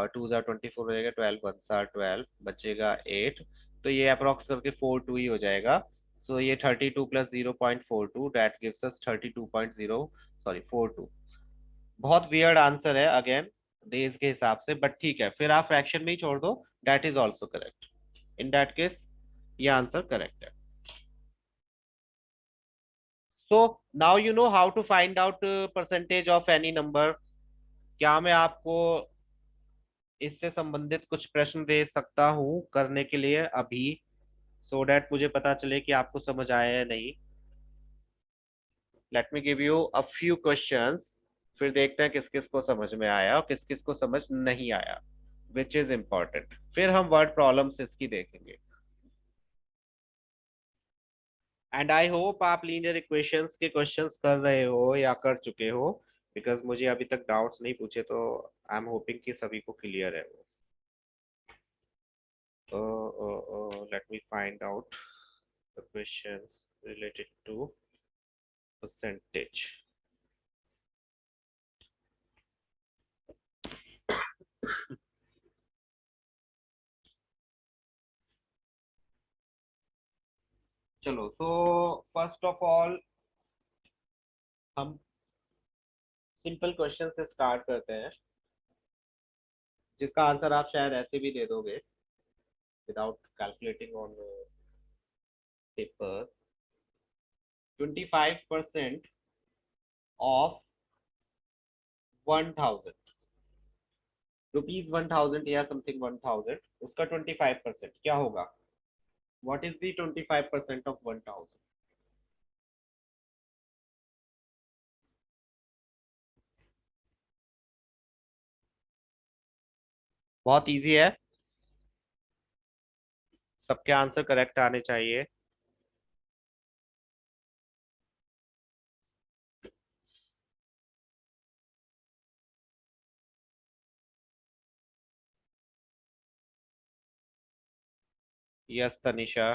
2s are 24 हो जाएगा, 12 1s are 12, बचेगा 8। तो ये अप्रोक्स करके 42 ही हो जाएगा। सो ये 32 plus 0.42, that gives us 32.0, sorry 42। बहुत वियर्ड आंसर है अगेन डेज के हिसाब से, बट ठीक है, फिर आप फ्रैक्शन में ही छोड़ दो, that is also correct. In that case ये आंसर करेक्ट है। So now you know how to find out percentage of any number. क्या मैं आपको इससे संबंधित कुछ प्रश्न दे सकता हूँ करने के लिए अभी, सो डैट मुझे पता चले कि आपको समझ आया या नहीं? Let me give you a few questions, फिर देखते हैं किस किस को समझ में आया और किस किस को समझ नहीं आया, विच इज इम्पोर्टेंट। फिर हम वर्ड प्रॉब्लम्स इसकी देखेंगे। एंड आई होप आप लीनियर इक्वेशंस के क्वेश्चंस कर रहे हो या कर चुके हो, बिकॉज मुझे अभी तक डाउट्स नहीं पूछे, तो आई एम होपिंग कि सभी को क्लियर है वो। Let me find out the questions related to percentage. चलो, तो फर्स्ट ऑफ ऑल हम सिंपल क्वेश्चन से स्टार्ट करते हैं, जिसका आंसर आप शायद ऐसे भी दे दोगे without calculating on paper. 25% of 1000 rupees, 1000 या समथिंग 1000, उसका 25% क्या होगा? What is the 25% of 1000? बहुत इजी है, सबके आंसर करेक्ट आने चाहिए। Yes Tanisha.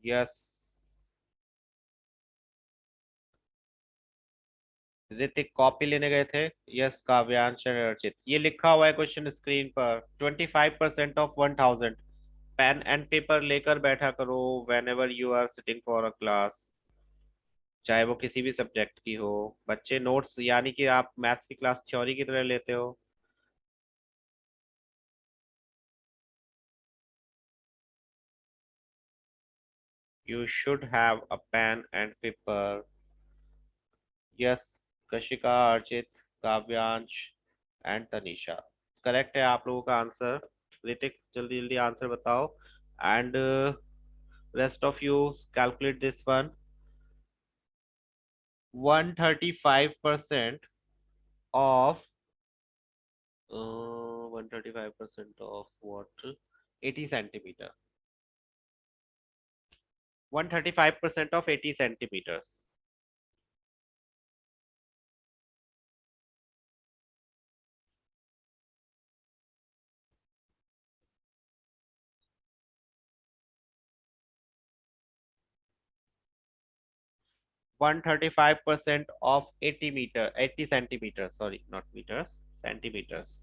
Yes Hrithik copy लेने गए थे। यस काव्यांश and अर्चित, ये लिखा हुआ है क्वेश्चन स्क्रीन पर, 25% ऑफ 1000। पेन एंड पेपर लेकर बैठा करो whenever you are sitting for a class, चाहे वो किसी भी सब्जेक्ट की हो। बच्चे नोट्स यानी कि आप मैथ्स की क्लास थ्योरी की तरह लेते हो। You should have a pen and paper. Yes Kashika, Archit, Kavyansh and Tanisha, correct है आप लोगों का आंसर। ऋतिक जल्दी जल्दी आंसर बताओ। And rest of you calculate this one. 135% of 135% of what? 80 centimetre. 135% of 80 centimetres. 135% of 80 meter, 80 centimeters, sorry, not meters, centimeters।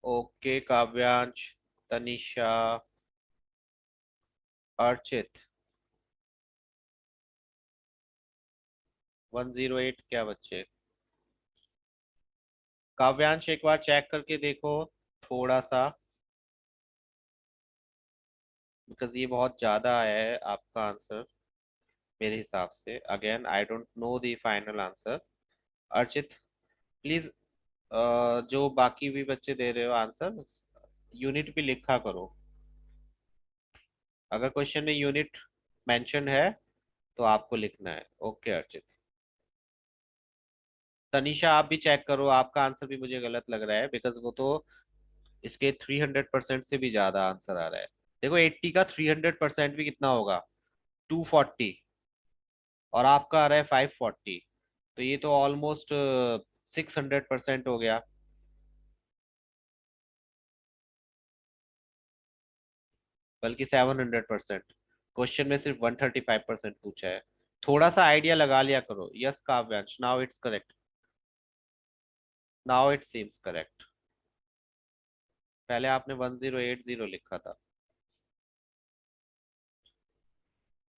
Okay Kavyansh, Tanisha, Archit. 108 क्या बच्चे? काव्यांश एक बार चेक करके देखो थोड़ा सा, बिकॉज ये बहुत ज्यादा है आपका आंसर मेरे हिसाब से। Again I don't know the final answer. Archit please, जो बाकी भी बच्चे दे रहे हो आंसर, यूनिट भी लिखा करो। अगर क्वेश्चन में यूनिट मेंशन है तो आपको लिखना है। ओके अर्चित। तनीषा आप भी चेक करो, आपका आंसर भी मुझे गलत लग रहा है, बिकॉज वो तो इसके 300% से भी ज्यादा आंसर आ रहा है। देखो 80 का 300% भी कितना होगा? 240। और आपका आ रहा है 540, तो ये तो ऑलमोस्ट 600% हो गया। बल्कि 700%। क्वेश्चन में सिर्फ 135% पूछा है। थोड़ा सा आइडिया लगा लिया करो। Yes Kavyansh, now it's correct. Now it seems correct. पहले आपने 1080 लिखा था।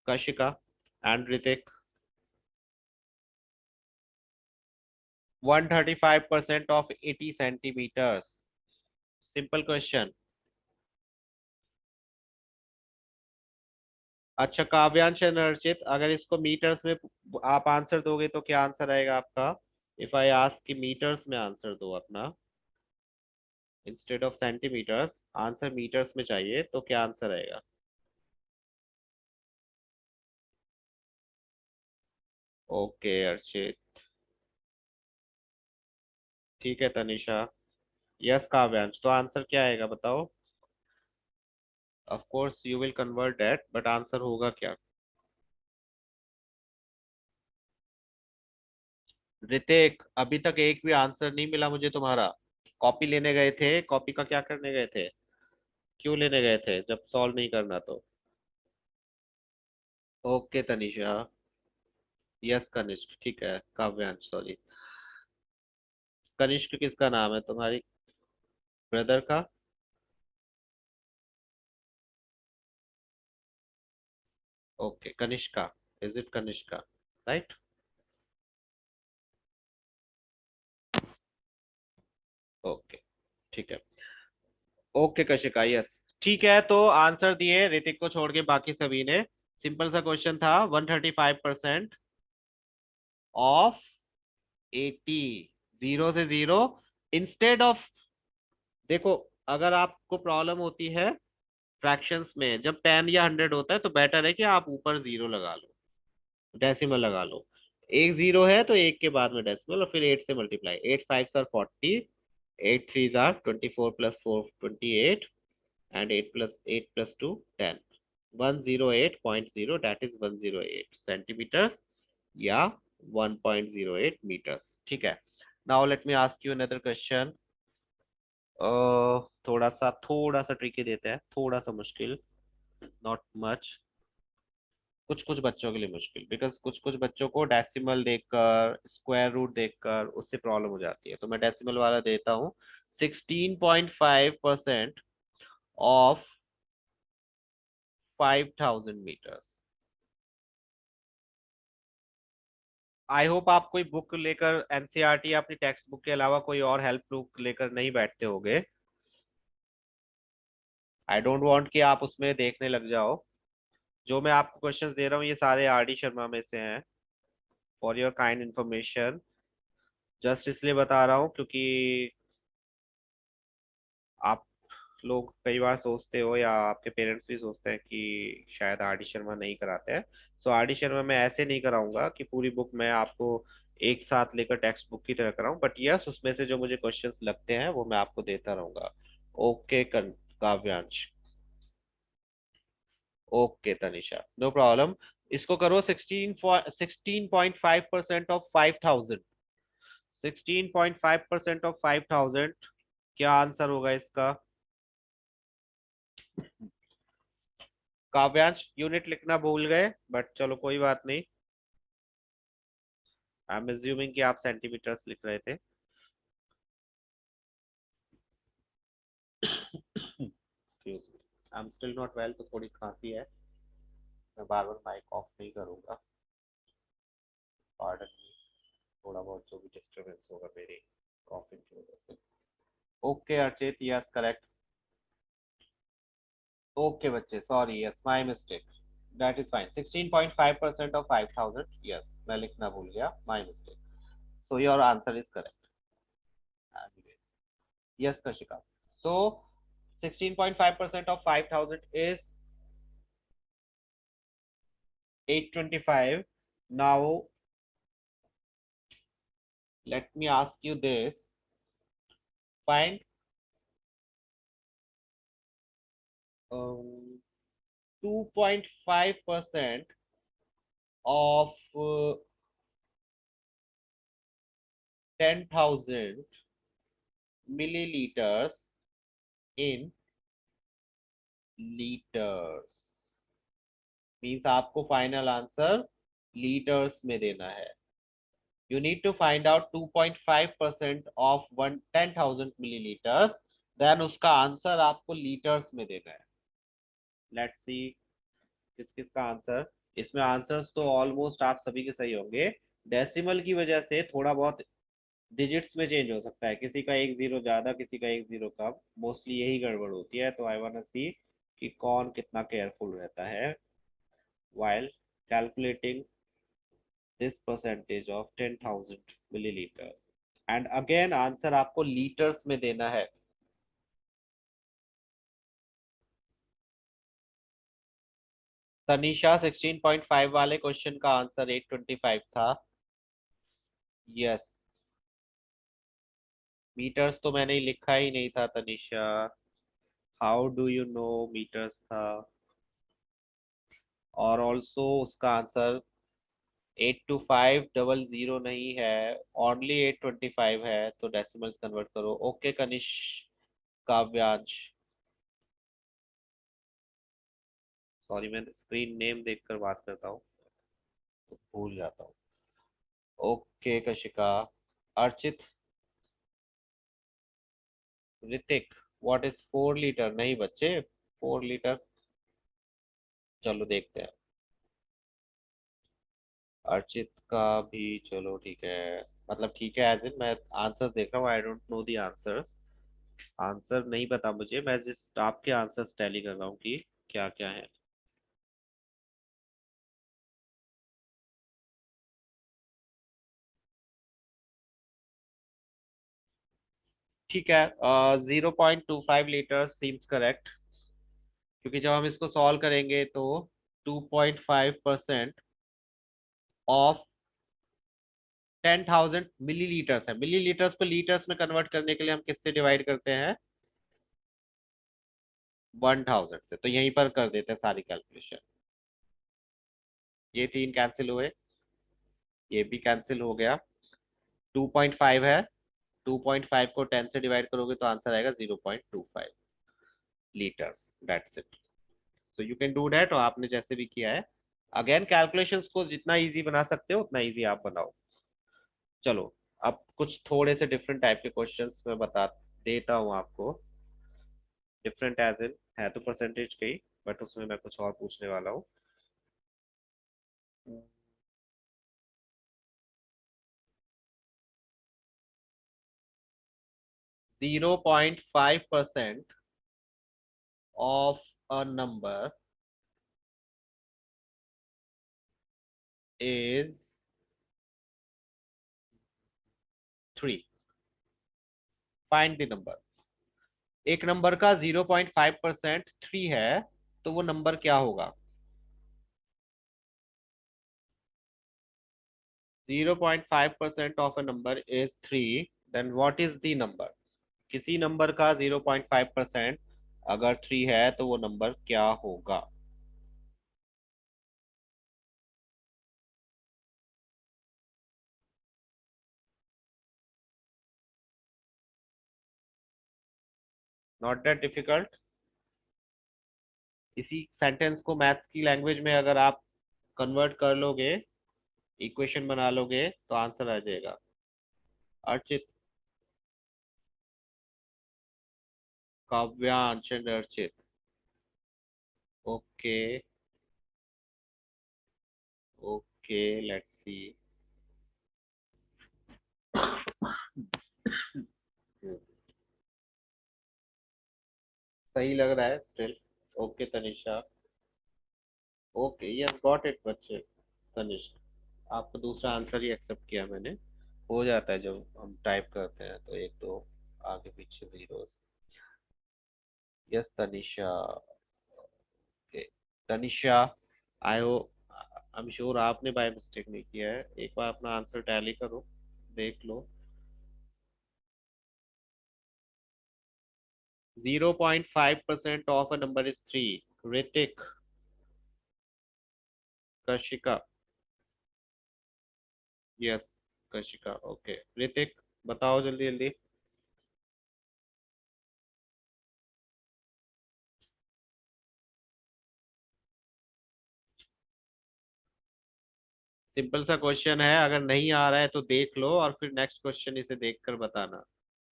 Kashika and Ritik, 135% of 80 centimetres. Simple question. अच्छा काव्यांश एंड अर्चित, अगर इसको मीटर्स में आप आंसर दोगे तो क्या आंसर आएगा आपका? इफ आई आस्क कि मीटर्स में आंसर दो अपना, instead of centimetres answer metres में चाहिए, तो क्या आंसर आएगा? ओके अर्चित। ठीक है तनिषा। यस काव्यांश, तो आंसर क्या आएगा बताओ? Of course you will convert that, but answer होगा क्या? ऋतिक अभी तक एक भी आंसर नहीं मिला मुझे तुम्हारा। कॉपी लेने गए थे, कॉपी का क्या करने गए थे? क्यों लेने गए थे जब सॉल्व नहीं करना तो? ओके तनिषा। यस कनिष्क, ठीक है काव्यांश, सॉरी। कनिष्क किसका नाम है, तुम्हारी ब्रदर का? Okay Kanishka, is it Kanishka, right? Okay ठीक है। ओके कशिका, यस ठीक है। तो आंसर दिए ऋतिक को छोड़ के बाकी सभी ने। सिंपल सा क्वेश्चन था, 135% ऑफ 80, जीरो से जीरो, इंस्टेड ऑफ। देखो, अगर आपको प्रॉब्लम होती है फ्रैक्शंस में, जब 10 या 100 होता है, तो बेटर है कि आप ऊपर जीरो लगा लो, डेसिमल लगा लो। एक जीरो है तो एक के बाद में डेसिमल, और फिर 8 से multiply. 8 5 are 40, 8 3 are 24, +4 28, and 8 + 8 + 2 10, 108.0, that is 108 centimeters या 1.08 meters। ठीक है। Now let me ask you another question. थोड़ा सा ट्रिकी देते हैं, थोड़ा सा मुश्किल, नॉट मच। कुछ कुछ बच्चों के लिए मुश्किल, बिकॉज कुछ कुछ बच्चों को डेसिमल देखकर, स्क्वायर रूट देखकर उससे प्रॉब्लम हो जाती है, तो मैं डेसिमल वाला देता हूँ। 16.5% ऑफ 5,000 मीटर्स। आई होप आप कोई बुक लेकर, एनसीईआरटी या अपनी टेक्स्ट बुक के अलावा कोई और हेल्प बुक लेकर नहीं बैठते होगे। आई डोंट वांट कि आप उसमें देखने लग जाओ। जो मैं आपको क्वेश्चंस दे रहा हूँ ये सारे आर डी शर्मा में से हैं, for your kind information. Just इसलिए बता रहा हूँ क्योंकि आप लोग कई बार सोचते हो, या आपके पेरेंट्स भी सोचते हैं कि शायद आर डी शर्मा नहीं कराते हैं। सो आर डी शर्मा मैं ऐसे नहीं कराऊंगा कि पूरी बुक मैं आपको एक साथ लेकर टेक्स्ट बुक की तरह कराऊं, बट यस उसमें से जो मुझे क्वेश्चंस लगते हैं वो मैं आपको देता रहूंगा। Okay Kavyansh. Okay Tanisha, no problem. इसको करो 16.5% ऑफ 5,000। 16.5% ऑफ 5,000, क्या आंसर होगा इसका? काव्यांश यूनिट लिखना भूल गए, बट चलो कोई बात नहीं। आई एम अज्यूमिंग कि आप सेंटीमीटर्स लिख रहे थे। Excuse me, I am still not well, तो थोड़ी खांसी है। मैं बार बार माइक ऑफ नहीं करूंगा, पार्डन मी। थोड़ा बहुत जो भी डिस्टरबेंस होगा मेरी कॉफिंग की वजह से। Okay Archit, yes correct. Okay बच्चे, sorry, yes my mistake, that is fine. 16.5% of 5,000, yes मैं लिखना भूल गया, my mistake. So your answer is correct. Yes Kashika. So 16.5% of 5,000 is 825. Now let me ask you this. Find 2.5% of 10,000 milliliters in liters। Means आपको फाइनल आंसर लीटर्स में देना है। You need to find out 2.5% of 10,000 milliliters, then उसका आंसर आपको लीटर्स में देना है। लेट्स सी किस किस का आंसर। इसमें आंसर्स तो ऑलमोस्ट आप सभी के सही होंगे। डेसिमल की वजह से थोड़ा बहुत डिजिट्स में चेंज हो सकता है, किसी का एक जीरो ज्यादा, किसी का एक जीरो कम, मोस्टली यही गड़बड़ होती है। तो आई वांट सी कि कौन कितना केयरफुल रहता है while calculating this percentage of 10,000 milliliters। And again answer आपको लीटर्स में देना है। तनीषा, 16.5 वाले क्वेश्चन का आंसर 825 था। यस, मीटर्स तो मैंने लिखा ही नहीं था Tanisha. How do you know metres था? और ऑल्सो उसका आंसर 82500 नहीं है, ओनली 825 है, तो डेसिमल्स कन्वर्ट करो। ओके कनिष काव्यांश, सॉरी मैं स्क्रीन नेम देखकर बात करता हूँ तो भूल जाता हूँ। Okay Kashika. Archit, Hrithik, what is 4 litre? नहीं बच्चे, 4 लीटर, चलो देखते हैं। अर्चित का भी चलो ठीक है, मतलब ठीक है, एज इन मैं आंसर देख रहा हूँ, I don't know the answers. Answer नहीं पता मुझे, मैं जस्ट आपके आंसर्स टैली कर रहा हूँ कि क्या क्या है। ठीक है, 0.25 लीटर सीम्स करेक्ट, क्योंकि जब हम इसको सॉल्व करेंगे तो 2.5% ऑफ 10,000 मिलीलीटर्स है। मिलीलीटर्स को लीटर्स में कन्वर्ट करने के लिए हम किससे डिवाइड करते हैं? 1,000 से। तो यहीं पर कर देते हैं सारी कैलकुलेशन। ये तीन कैंसिल हुए, ये भी कैंसिल हो गया। 2.5 है, 2.5 को 10 से डिवाइड करोगे तो आंसर आएगा 0.25 litres, that's it. So you can do that, और आपने जैसे भी किया है। अगेन कैलकुलेशंस को जितना इजी बना सकते हो उतना इजी आप बनाओ। चलो, अब कुछ थोड़े से डिफरेंट टाइप के क्वेश्चंस मैं बता देता हूँ आपको। डिफरेंट एज इन है तो परसेंटेज के ही, बट उसमें मैं कुछ और पूछने वाला हूँ। 0.5% of a number is 3। Find the number. एक नंबर का 0.5% 3 है, तो वो नंबर क्या होगा? 0.5% of a number is 3, then what is the number? किसी नंबर का 0.5% अगर 3 है तो वो नंबर क्या होगा? Not that difficult. इसी सेंटेंस को मैथ्स की लैंग्वेज में अगर आप कन्वर्ट कर लोगे, इक्वेशन बना लोगे, तो आंसर आ जाएगा। Archit, Kavyansh and Archit. Okay, okay, let's see. सही लग रहा है still. Okay Tanisha. Okay, yes got it बच्चे। तनिष्क, आपका दूसरा आंसर ही एक्सेप्ट किया मैंने। हो जाता है जब हम टाइप करते हैं तो एक दो आगे पीछे zeros. Yes Tanisha. Okay Tanisha, I hope, I am sure आपने बाय मिस्टेक नहीं किया है। एक बार अपना आंसर टैली करो, देख लो। 0.5% of a number is 3। Hrithik, Kashika. Yes, Kashika. Okay Hrithik, बताओ जल्दी जल्दी। सिंपल सा क्वेश्चन है, अगर नहीं आ रहा है तो देख लो और फिर नेक्स्ट क्वेश्चन इसे देखकर बताना।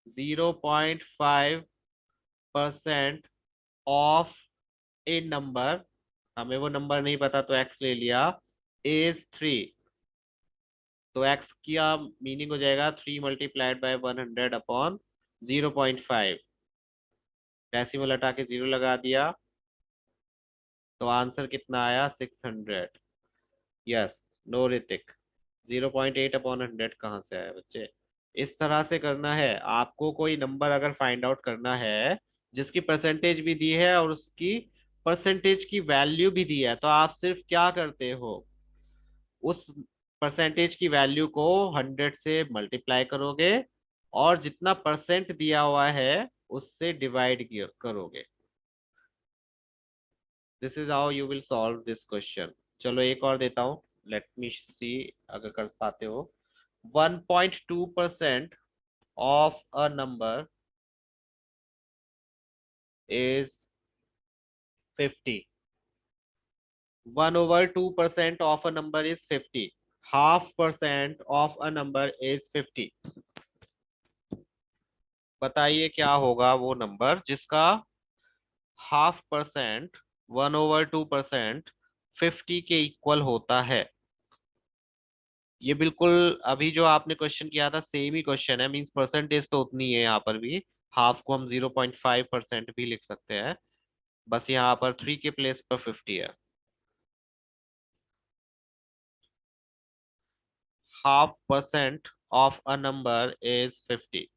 0.5% ऑफ ए नंबर, हमें वो नंबर नहीं पता तो एक्स ले लिया, इज 3। तो एक्स का मीनिंग हो जाएगा 3 × 100/100 अपॉन 0.5। डेसिमल हटा के जीरो लगा दिया, तो आंसर कितना आया? 600। Yes, no Hrithik. 0.8/100 कहाँ से आया बच्चे? इस तरह से करना है आपको। कोई नंबर अगर फाइंड आउट करना है जिसकी परसेंटेज भी दी है और उसकी परसेंटेज की वैल्यू भी दी है, तो आप सिर्फ क्या करते हो? उस परसेंटेज की वैल्यू को 100 से मल्टीप्लाई करोगे और जितना परसेंट दिया हुआ है उससे डिवाइड करोगे। This is how you will solve this question. चलो एक और देता हूँ, लेट मी सी अगर कर पाते हो। 1.2% of a number is 50। 1/2% of a number is 50। 0.5% of a number is 50। बताइए क्या होगा वो नंबर जिसका 0.5%, 1/2% 50 के इक्वल होता है? ये बिल्कुल अभी जो आपने क्वेश्चन किया था सेम ही क्वेश्चन है, मींस परसेंटेज तो उतनी है यहाँ पर भी। हाफ को हम 0.5% भी लिख सकते हैं, बस यहाँ पर 3 के प्लेस पर 50 है। Half percent of a number is 50।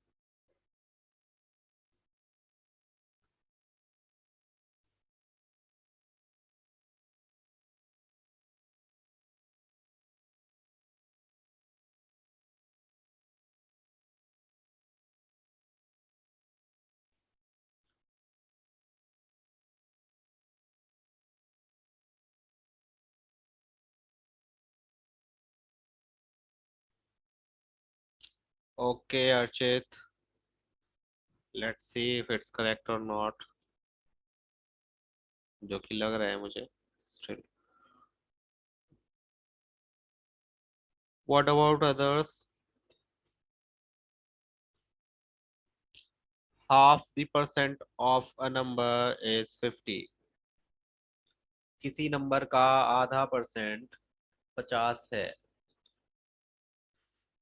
Okay Archit, let's see if it's correct और नॉट, जो कि लग रहा है मुझे still. What about others? Half the percent of a number is 50। किसी नंबर का आधा परसेंट 50 है।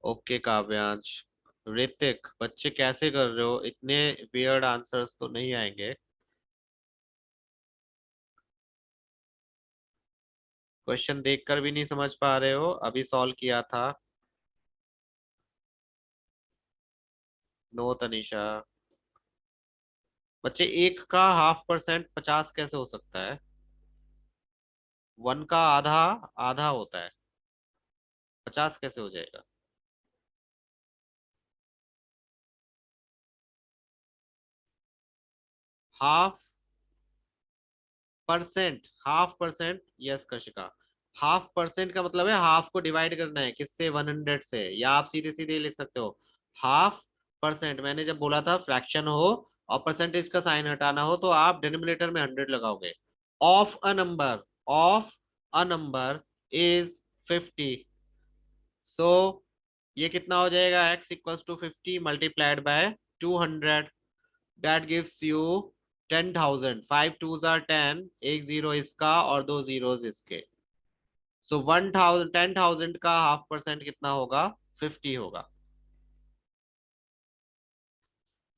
ओके काव्यांश। ऋतिक, बच्चे कैसे कर रहे हो? इतने वियर्ड आंसर्स तो नहीं आएंगे। क्वेश्चन देखकर भी नहीं समझ पा रहे हो? अभी सॉल्व किया था। नो तनिषा। बच्चे, एक का हाफ परसेंट 50 कैसे हो सकता है? वन का आधा आधा होता है, 50 कैसे हो जाएगा? Half percent, half percent, yes Kashika. Half percent का मतलब है हाफ को डिवाइड करना है किससे? 100 से, या आप सीधे सीधे लिख सकते हो हाफ परसेंट। मैंने जब बोला था फ्रैक्शन हो और परसेंटेज का साइन हटाना हो तो आप डिनोमिनेटर में 100 लगाओगे। Of a number, of a number is 50। So ये कितना हो जाएगा? x equals to 50 multiplied by 200। That gives you 10,000। 5 2s are 10, एक जीरो इसका और दो जीरोस इसके। सो 1,000, 10,000 का हाफ परसेंट कितना होगा? 50 होगा।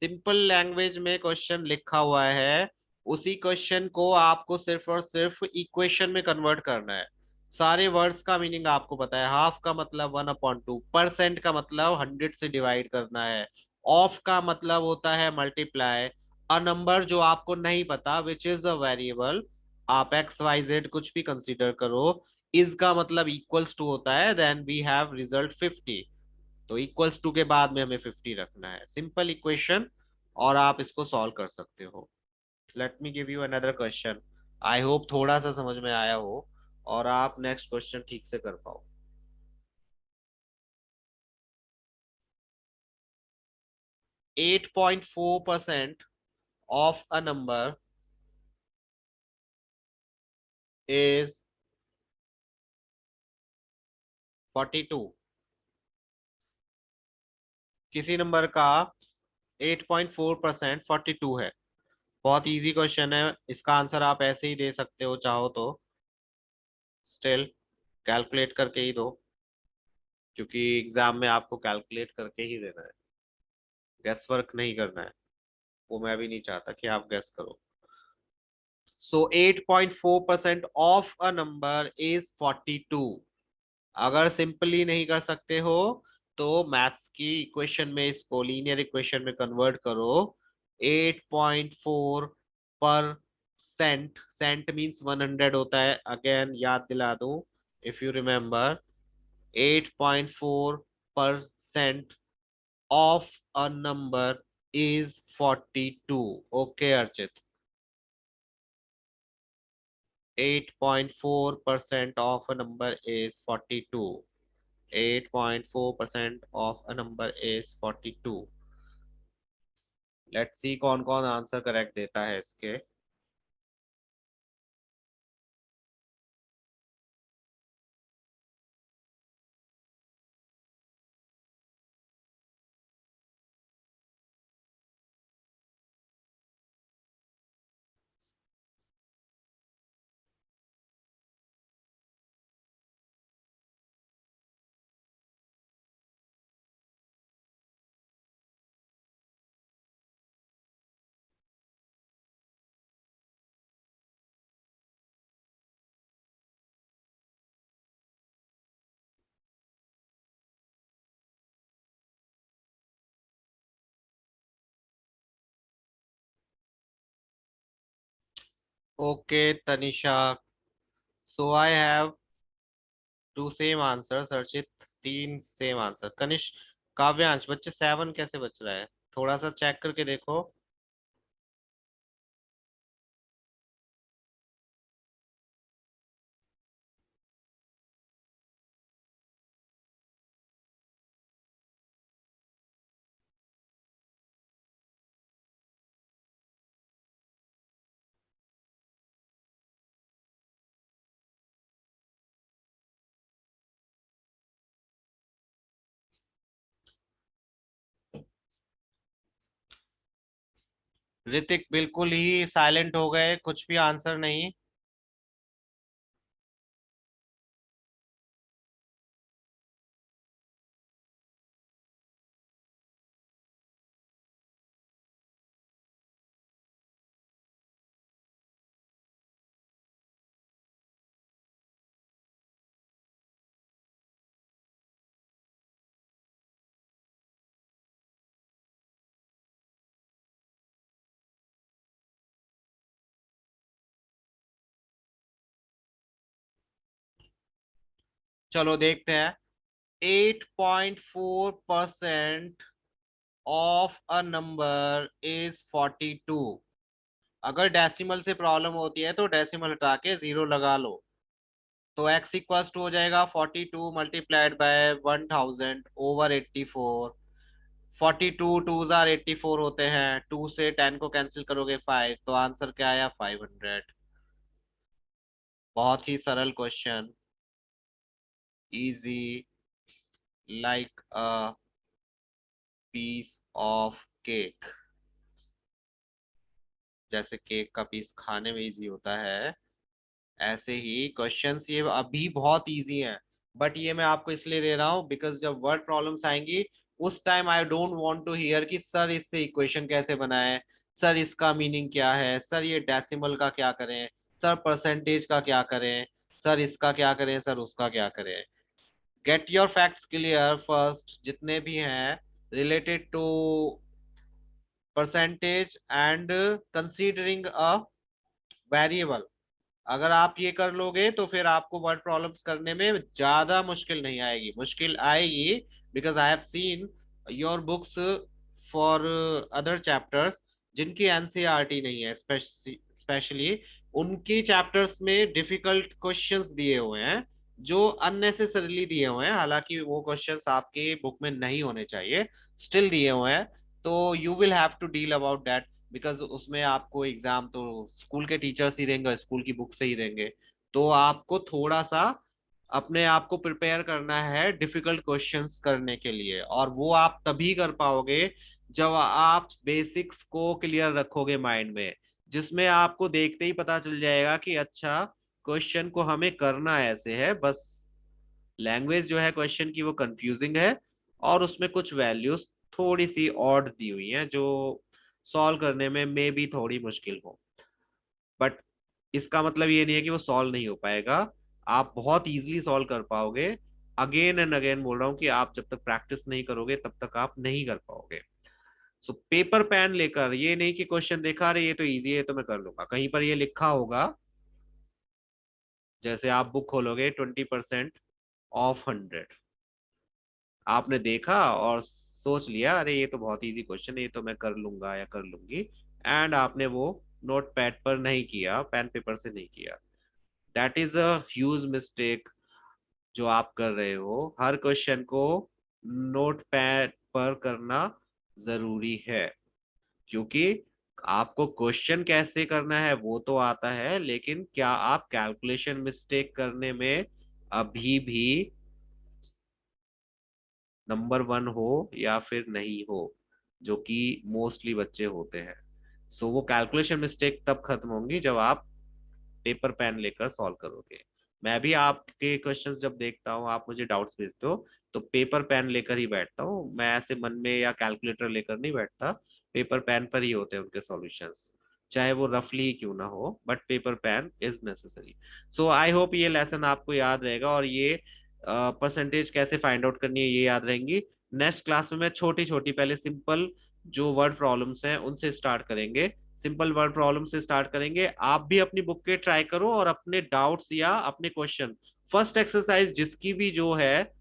सिंपल लैंग्वेज में क्वेश्चन लिखा हुआ है, उसी क्वेश्चन को आपको सिर्फ और सिर्फ इक्वेशन में कन्वर्ट करना है। सारे वर्ड्स का मीनिंग आपको पता है। हाफ का मतलब 1/2, परसेंट का मतलब 100 से डिवाइड करना है, ऑफ का मतलब होता है मल्टीप्लाई, अ नंबर जो आपको नहीं पता विच इज अ वेरिएबल, आप एक्स वाई जेड कुछ भी कंसीडर करो, इज का मतलब इक्वल्स टू होता है, देन वी हैव रिजल्ट 50। तो इक्वल्स टू के बाद में हमें 50 रखना है, सिंपल इक्वेशन। और आप इसको सॉल्व कर सकते हो। Let me give you another question. I hope थोड़ा सा समझ में आया हो और आप नेक्स्ट क्वेश्चन ठीक से कर पाओ। 8.4% ऑफ अ नंबर इज 42। किसी नंबर का 8.4% 42 है। बहुत इजी क्वेश्चन है, इसका आंसर आप ऐसे ही दे सकते हो चाहो तो, स्टिल कैलकुलेट करके ही दो, क्योंकि एग्जाम में आपको कैलकुलेट करके ही देना है, गैस वर्क नहीं करना है। वो मैं भी नहीं चाहता कि आप गैस करो। सो 8.4% ऑफ अ नंबर इज 42। अगर सिंपली नहीं कर सकते हो तो मैथ्स की इक्वेशन में इसको लीनियर इक्वेशन में कन्वर्ट करो। 8.4 पर सेंट, सेंट मींस 100 होता है, अगेन याद दिला दूं, if you remember, 8.4 percent of a number is 42. Okay, Archit. 8.4% of a number is 42. 8.4% of a number is 42. Let's see कौन कौन आंसर करेक्ट देता है इसके। Okay Tanisha, so I have two same answer. Archit, तीन सेम आंसर। कनिष्क, काव्यांश, बच्चे 7 कैसे बच रहा है? थोड़ा सा चेक करके देखो। ऋतिक बिल्कुल ही साइलेंट हो गए, कुछ भी आंसर नहीं। चलो देखते हैं। 8.4% ऑफ अ नंबर इज 42। अगर डेसिमल से प्रॉब्लम होती है तो डेसिमल हटा के जीरो लगा लो। तो x इक्वल्स टू हो जाएगा 42 मल्टीप्लाइड बाय 1000 ओवर 84। 42 2 जार 84 होते हैं, 2 से 10 को कैंसिल करोगे 5, तो आंसर क्या आया? 500। बहुत ही सरल question, easy, like a piece of cake. जैसे केक का पीस खाने में इजी होता है, ऐसे ही क्वेश्चंस ये अभी बहुत इजी हैं। बट ये मैं आपको इसलिए दे रहा हूँ बिकॉज जब वर्ड प्रॉब्लम्स आएंगी उस time I don't want to hear कि सर इससे इक्वेशन कैसे बनाएं, सर इसका मीनिंग क्या है, सर ये डेसिमल का क्या करें, सर परसेंटेज का क्या करें, सर इसका क्या करें, सर उसका क्या करें। Get your facts clear first, जितने भी हैं related to percentage and considering a variable. अगर आप ये कर लोगे तो फिर आपको वर्ड प्रॉब्लम्स करने में ज्यादा मुश्किल नहीं आएगी। मुश्किल आएगी because I have seen your books for other chapters जिनकी एनसीईआरटी नहीं है, स्पेशली उनकी चैप्टर्स में डिफिकल्ट क्वेश्चंस दिए हुए हैं जो अननेसेसरीली दिए हुए हैं। हालांकि वो क्वेश्चंस आपके बुक में नहीं होने चाहिए, स्टिल दिए हुए हैं। तो you will have to deal about that because उसमें आपको एग्जाम तो स्कूल के टीचर्स ही देंगे, स्कूल की बुक से ही देंगे। तो आपको थोड़ा सा अपने आप को प्रिपेयर करना है डिफिकल्ट क्वेश्चंस करने के लिए, और वो आप तभी कर पाओगे जब आप बेसिक्स को क्लियर रखोगे माइंड में, जिसमें आपको देखते ही पता चल जाएगा कि अच्छा क्वेश्चन को हमें करना ऐसे है। बस लैंग्वेज जो है क्वेश्चन की वो कंफ्यूजिंग है, और उसमें कुछ वैल्यूज थोड़ी सी ऑड दी हुई हैं जो सॉल्व करने में मे भी थोड़ी मुश्किल हो। बट इसका मतलब ये नहीं है कि वो सॉल्व नहीं हो पाएगा, आप बहुत इजीली सॉल्व कर पाओगे। अगेन एंड अगेन बोल रहा हूँ कि आप जब तक प्रैक्टिस नहीं करोगे तब तक आप नहीं कर पाओगे। सो पेपर पेन लेकर, ये नहीं कि क्वेश्चन देखा अरे ये तो इजी है तो मैं कर लूंगा, कहीं पर ये लिखा होगा। जैसे आप बुक खोलोगे 20% ऑफ 100, आपने देखा और सोच लिया अरे ये तो बहुत इजी क्वेश्चन है, ये तो मैं कर लूंगा या कर लूंगी, एंड आपने वो नोट पैड पर नहीं किया, पेन पेपर से नहीं किया। That is a huge mistake जो आप कर रहे हो। हर क्वेश्चन को नोट पैड पर करना जरूरी है, क्योंकि आपको क्वेश्चन कैसे करना है वो तो आता है, लेकिन क्या आप कैलकुलेशन मिस्टेक करने में अभी भी नंबर वन हो या फिर नहीं हो, जो कि मोस्टली बच्चे होते हैं। सो वो कैलकुलेशन मिस्टेक तब खत्म होंगी जब आप पेपर पेन लेकर सॉल्व करोगे। मैं भी आपके क्वेश्चंस जब देखता हूँ, आप मुझे डाउट्स भेजते हो, तो पेपर पेन लेकर ही बैठता हूँ मैं, ऐसे मन में या कैलकुलेटर लेकर नहीं बैठता। पेपर पेन पर ही होते हैं उनके सॉल्यूशंस, चाहे वो रफली ही क्यों ना हो, but paper pen is necessary. So I hope ये लेसन आपको याद रहेगा, और ये परसेंटेज कैसे फाइंड आउट करनी है ये याद रहेंगी। नेक्स्ट क्लास में मैं छोटी छोटी पहले सिंपल जो वर्ड प्रॉब्लम्स हैं उनसे स्टार्ट करेंगे। सिंपल वर्ड प्रॉब्लम से स्टार्ट करेंगे। आप भी अपनी बुक के ट्राई करो और अपने डाउट्स या अपने क्वेश्चन, फर्स्ट एक्सरसाइज जिसकी भी जो है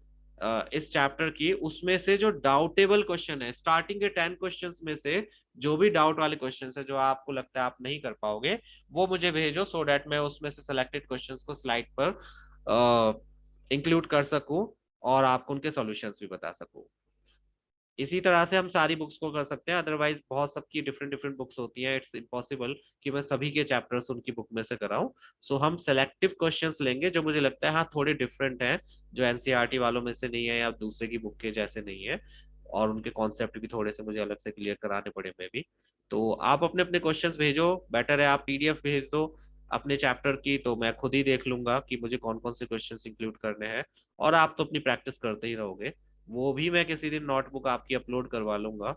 इस चैप्टर की, उसमें से जो डाउटेबल क्वेश्चन है, स्टार्टिंग के 10 क्वेश्चंस में से जो भी डाउट वाले क्वेश्चन है जो आपको लगता है आप नहीं कर पाओगे, वो मुझे भेजो, सो डैट मैं उसमें से सेलेक्टेड क्वेश्चंस को स्लाइड पर इंक्लूड कर सकूं और आपको उनके सॉल्यूशंस भी बता सकूं। इसी तरह से हम सारी बुक्स को कर सकते हैं, अदरवाइज बहुत सबकी डिफरेंट डिफरेंट बुक्स होती हैं, इट्स इम्पॉसिबल कि मैं सभी के चैप्टर्स उनकी बुक में से कराऊं। सो हम सेलेक्टिव क्वेश्चंस लेंगे जो मुझे लगता है हाँ थोड़े डिफरेंट हैं, जो एनसीईआरटी वालों में से नहीं है या दूसरे की बुक के जैसे नहीं है, और उनके कॉन्सेप्ट भी थोड़े से मुझे अलग से क्लियर कराने पड़े मे भी। तो आप अपने अपने क्वेश्चंस भेजो, बेटर है आप पीडीएफ भेज दो अपने चैप्टर की, तो मैं खुद ही देख लूंगा कि मुझे कौन कौन से क्वेश्चंस इंक्लूड करने हैं, और आप तो अपनी प्रैक्टिस करते ही रहोगे। वो भी मैं किसी दिन नोटबुक आपकी अपलोड करवा लूंगा,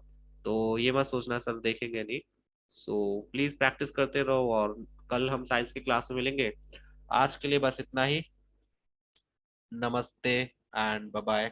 तो ये मत सोचना सर देखेंगे नहीं। सो प्लीज प्रैक्टिस करते रहो, और कल हम साइंस की क्लास में मिलेंगे। आज के लिए बस इतना ही। नमस्ते एंड बाय बाय।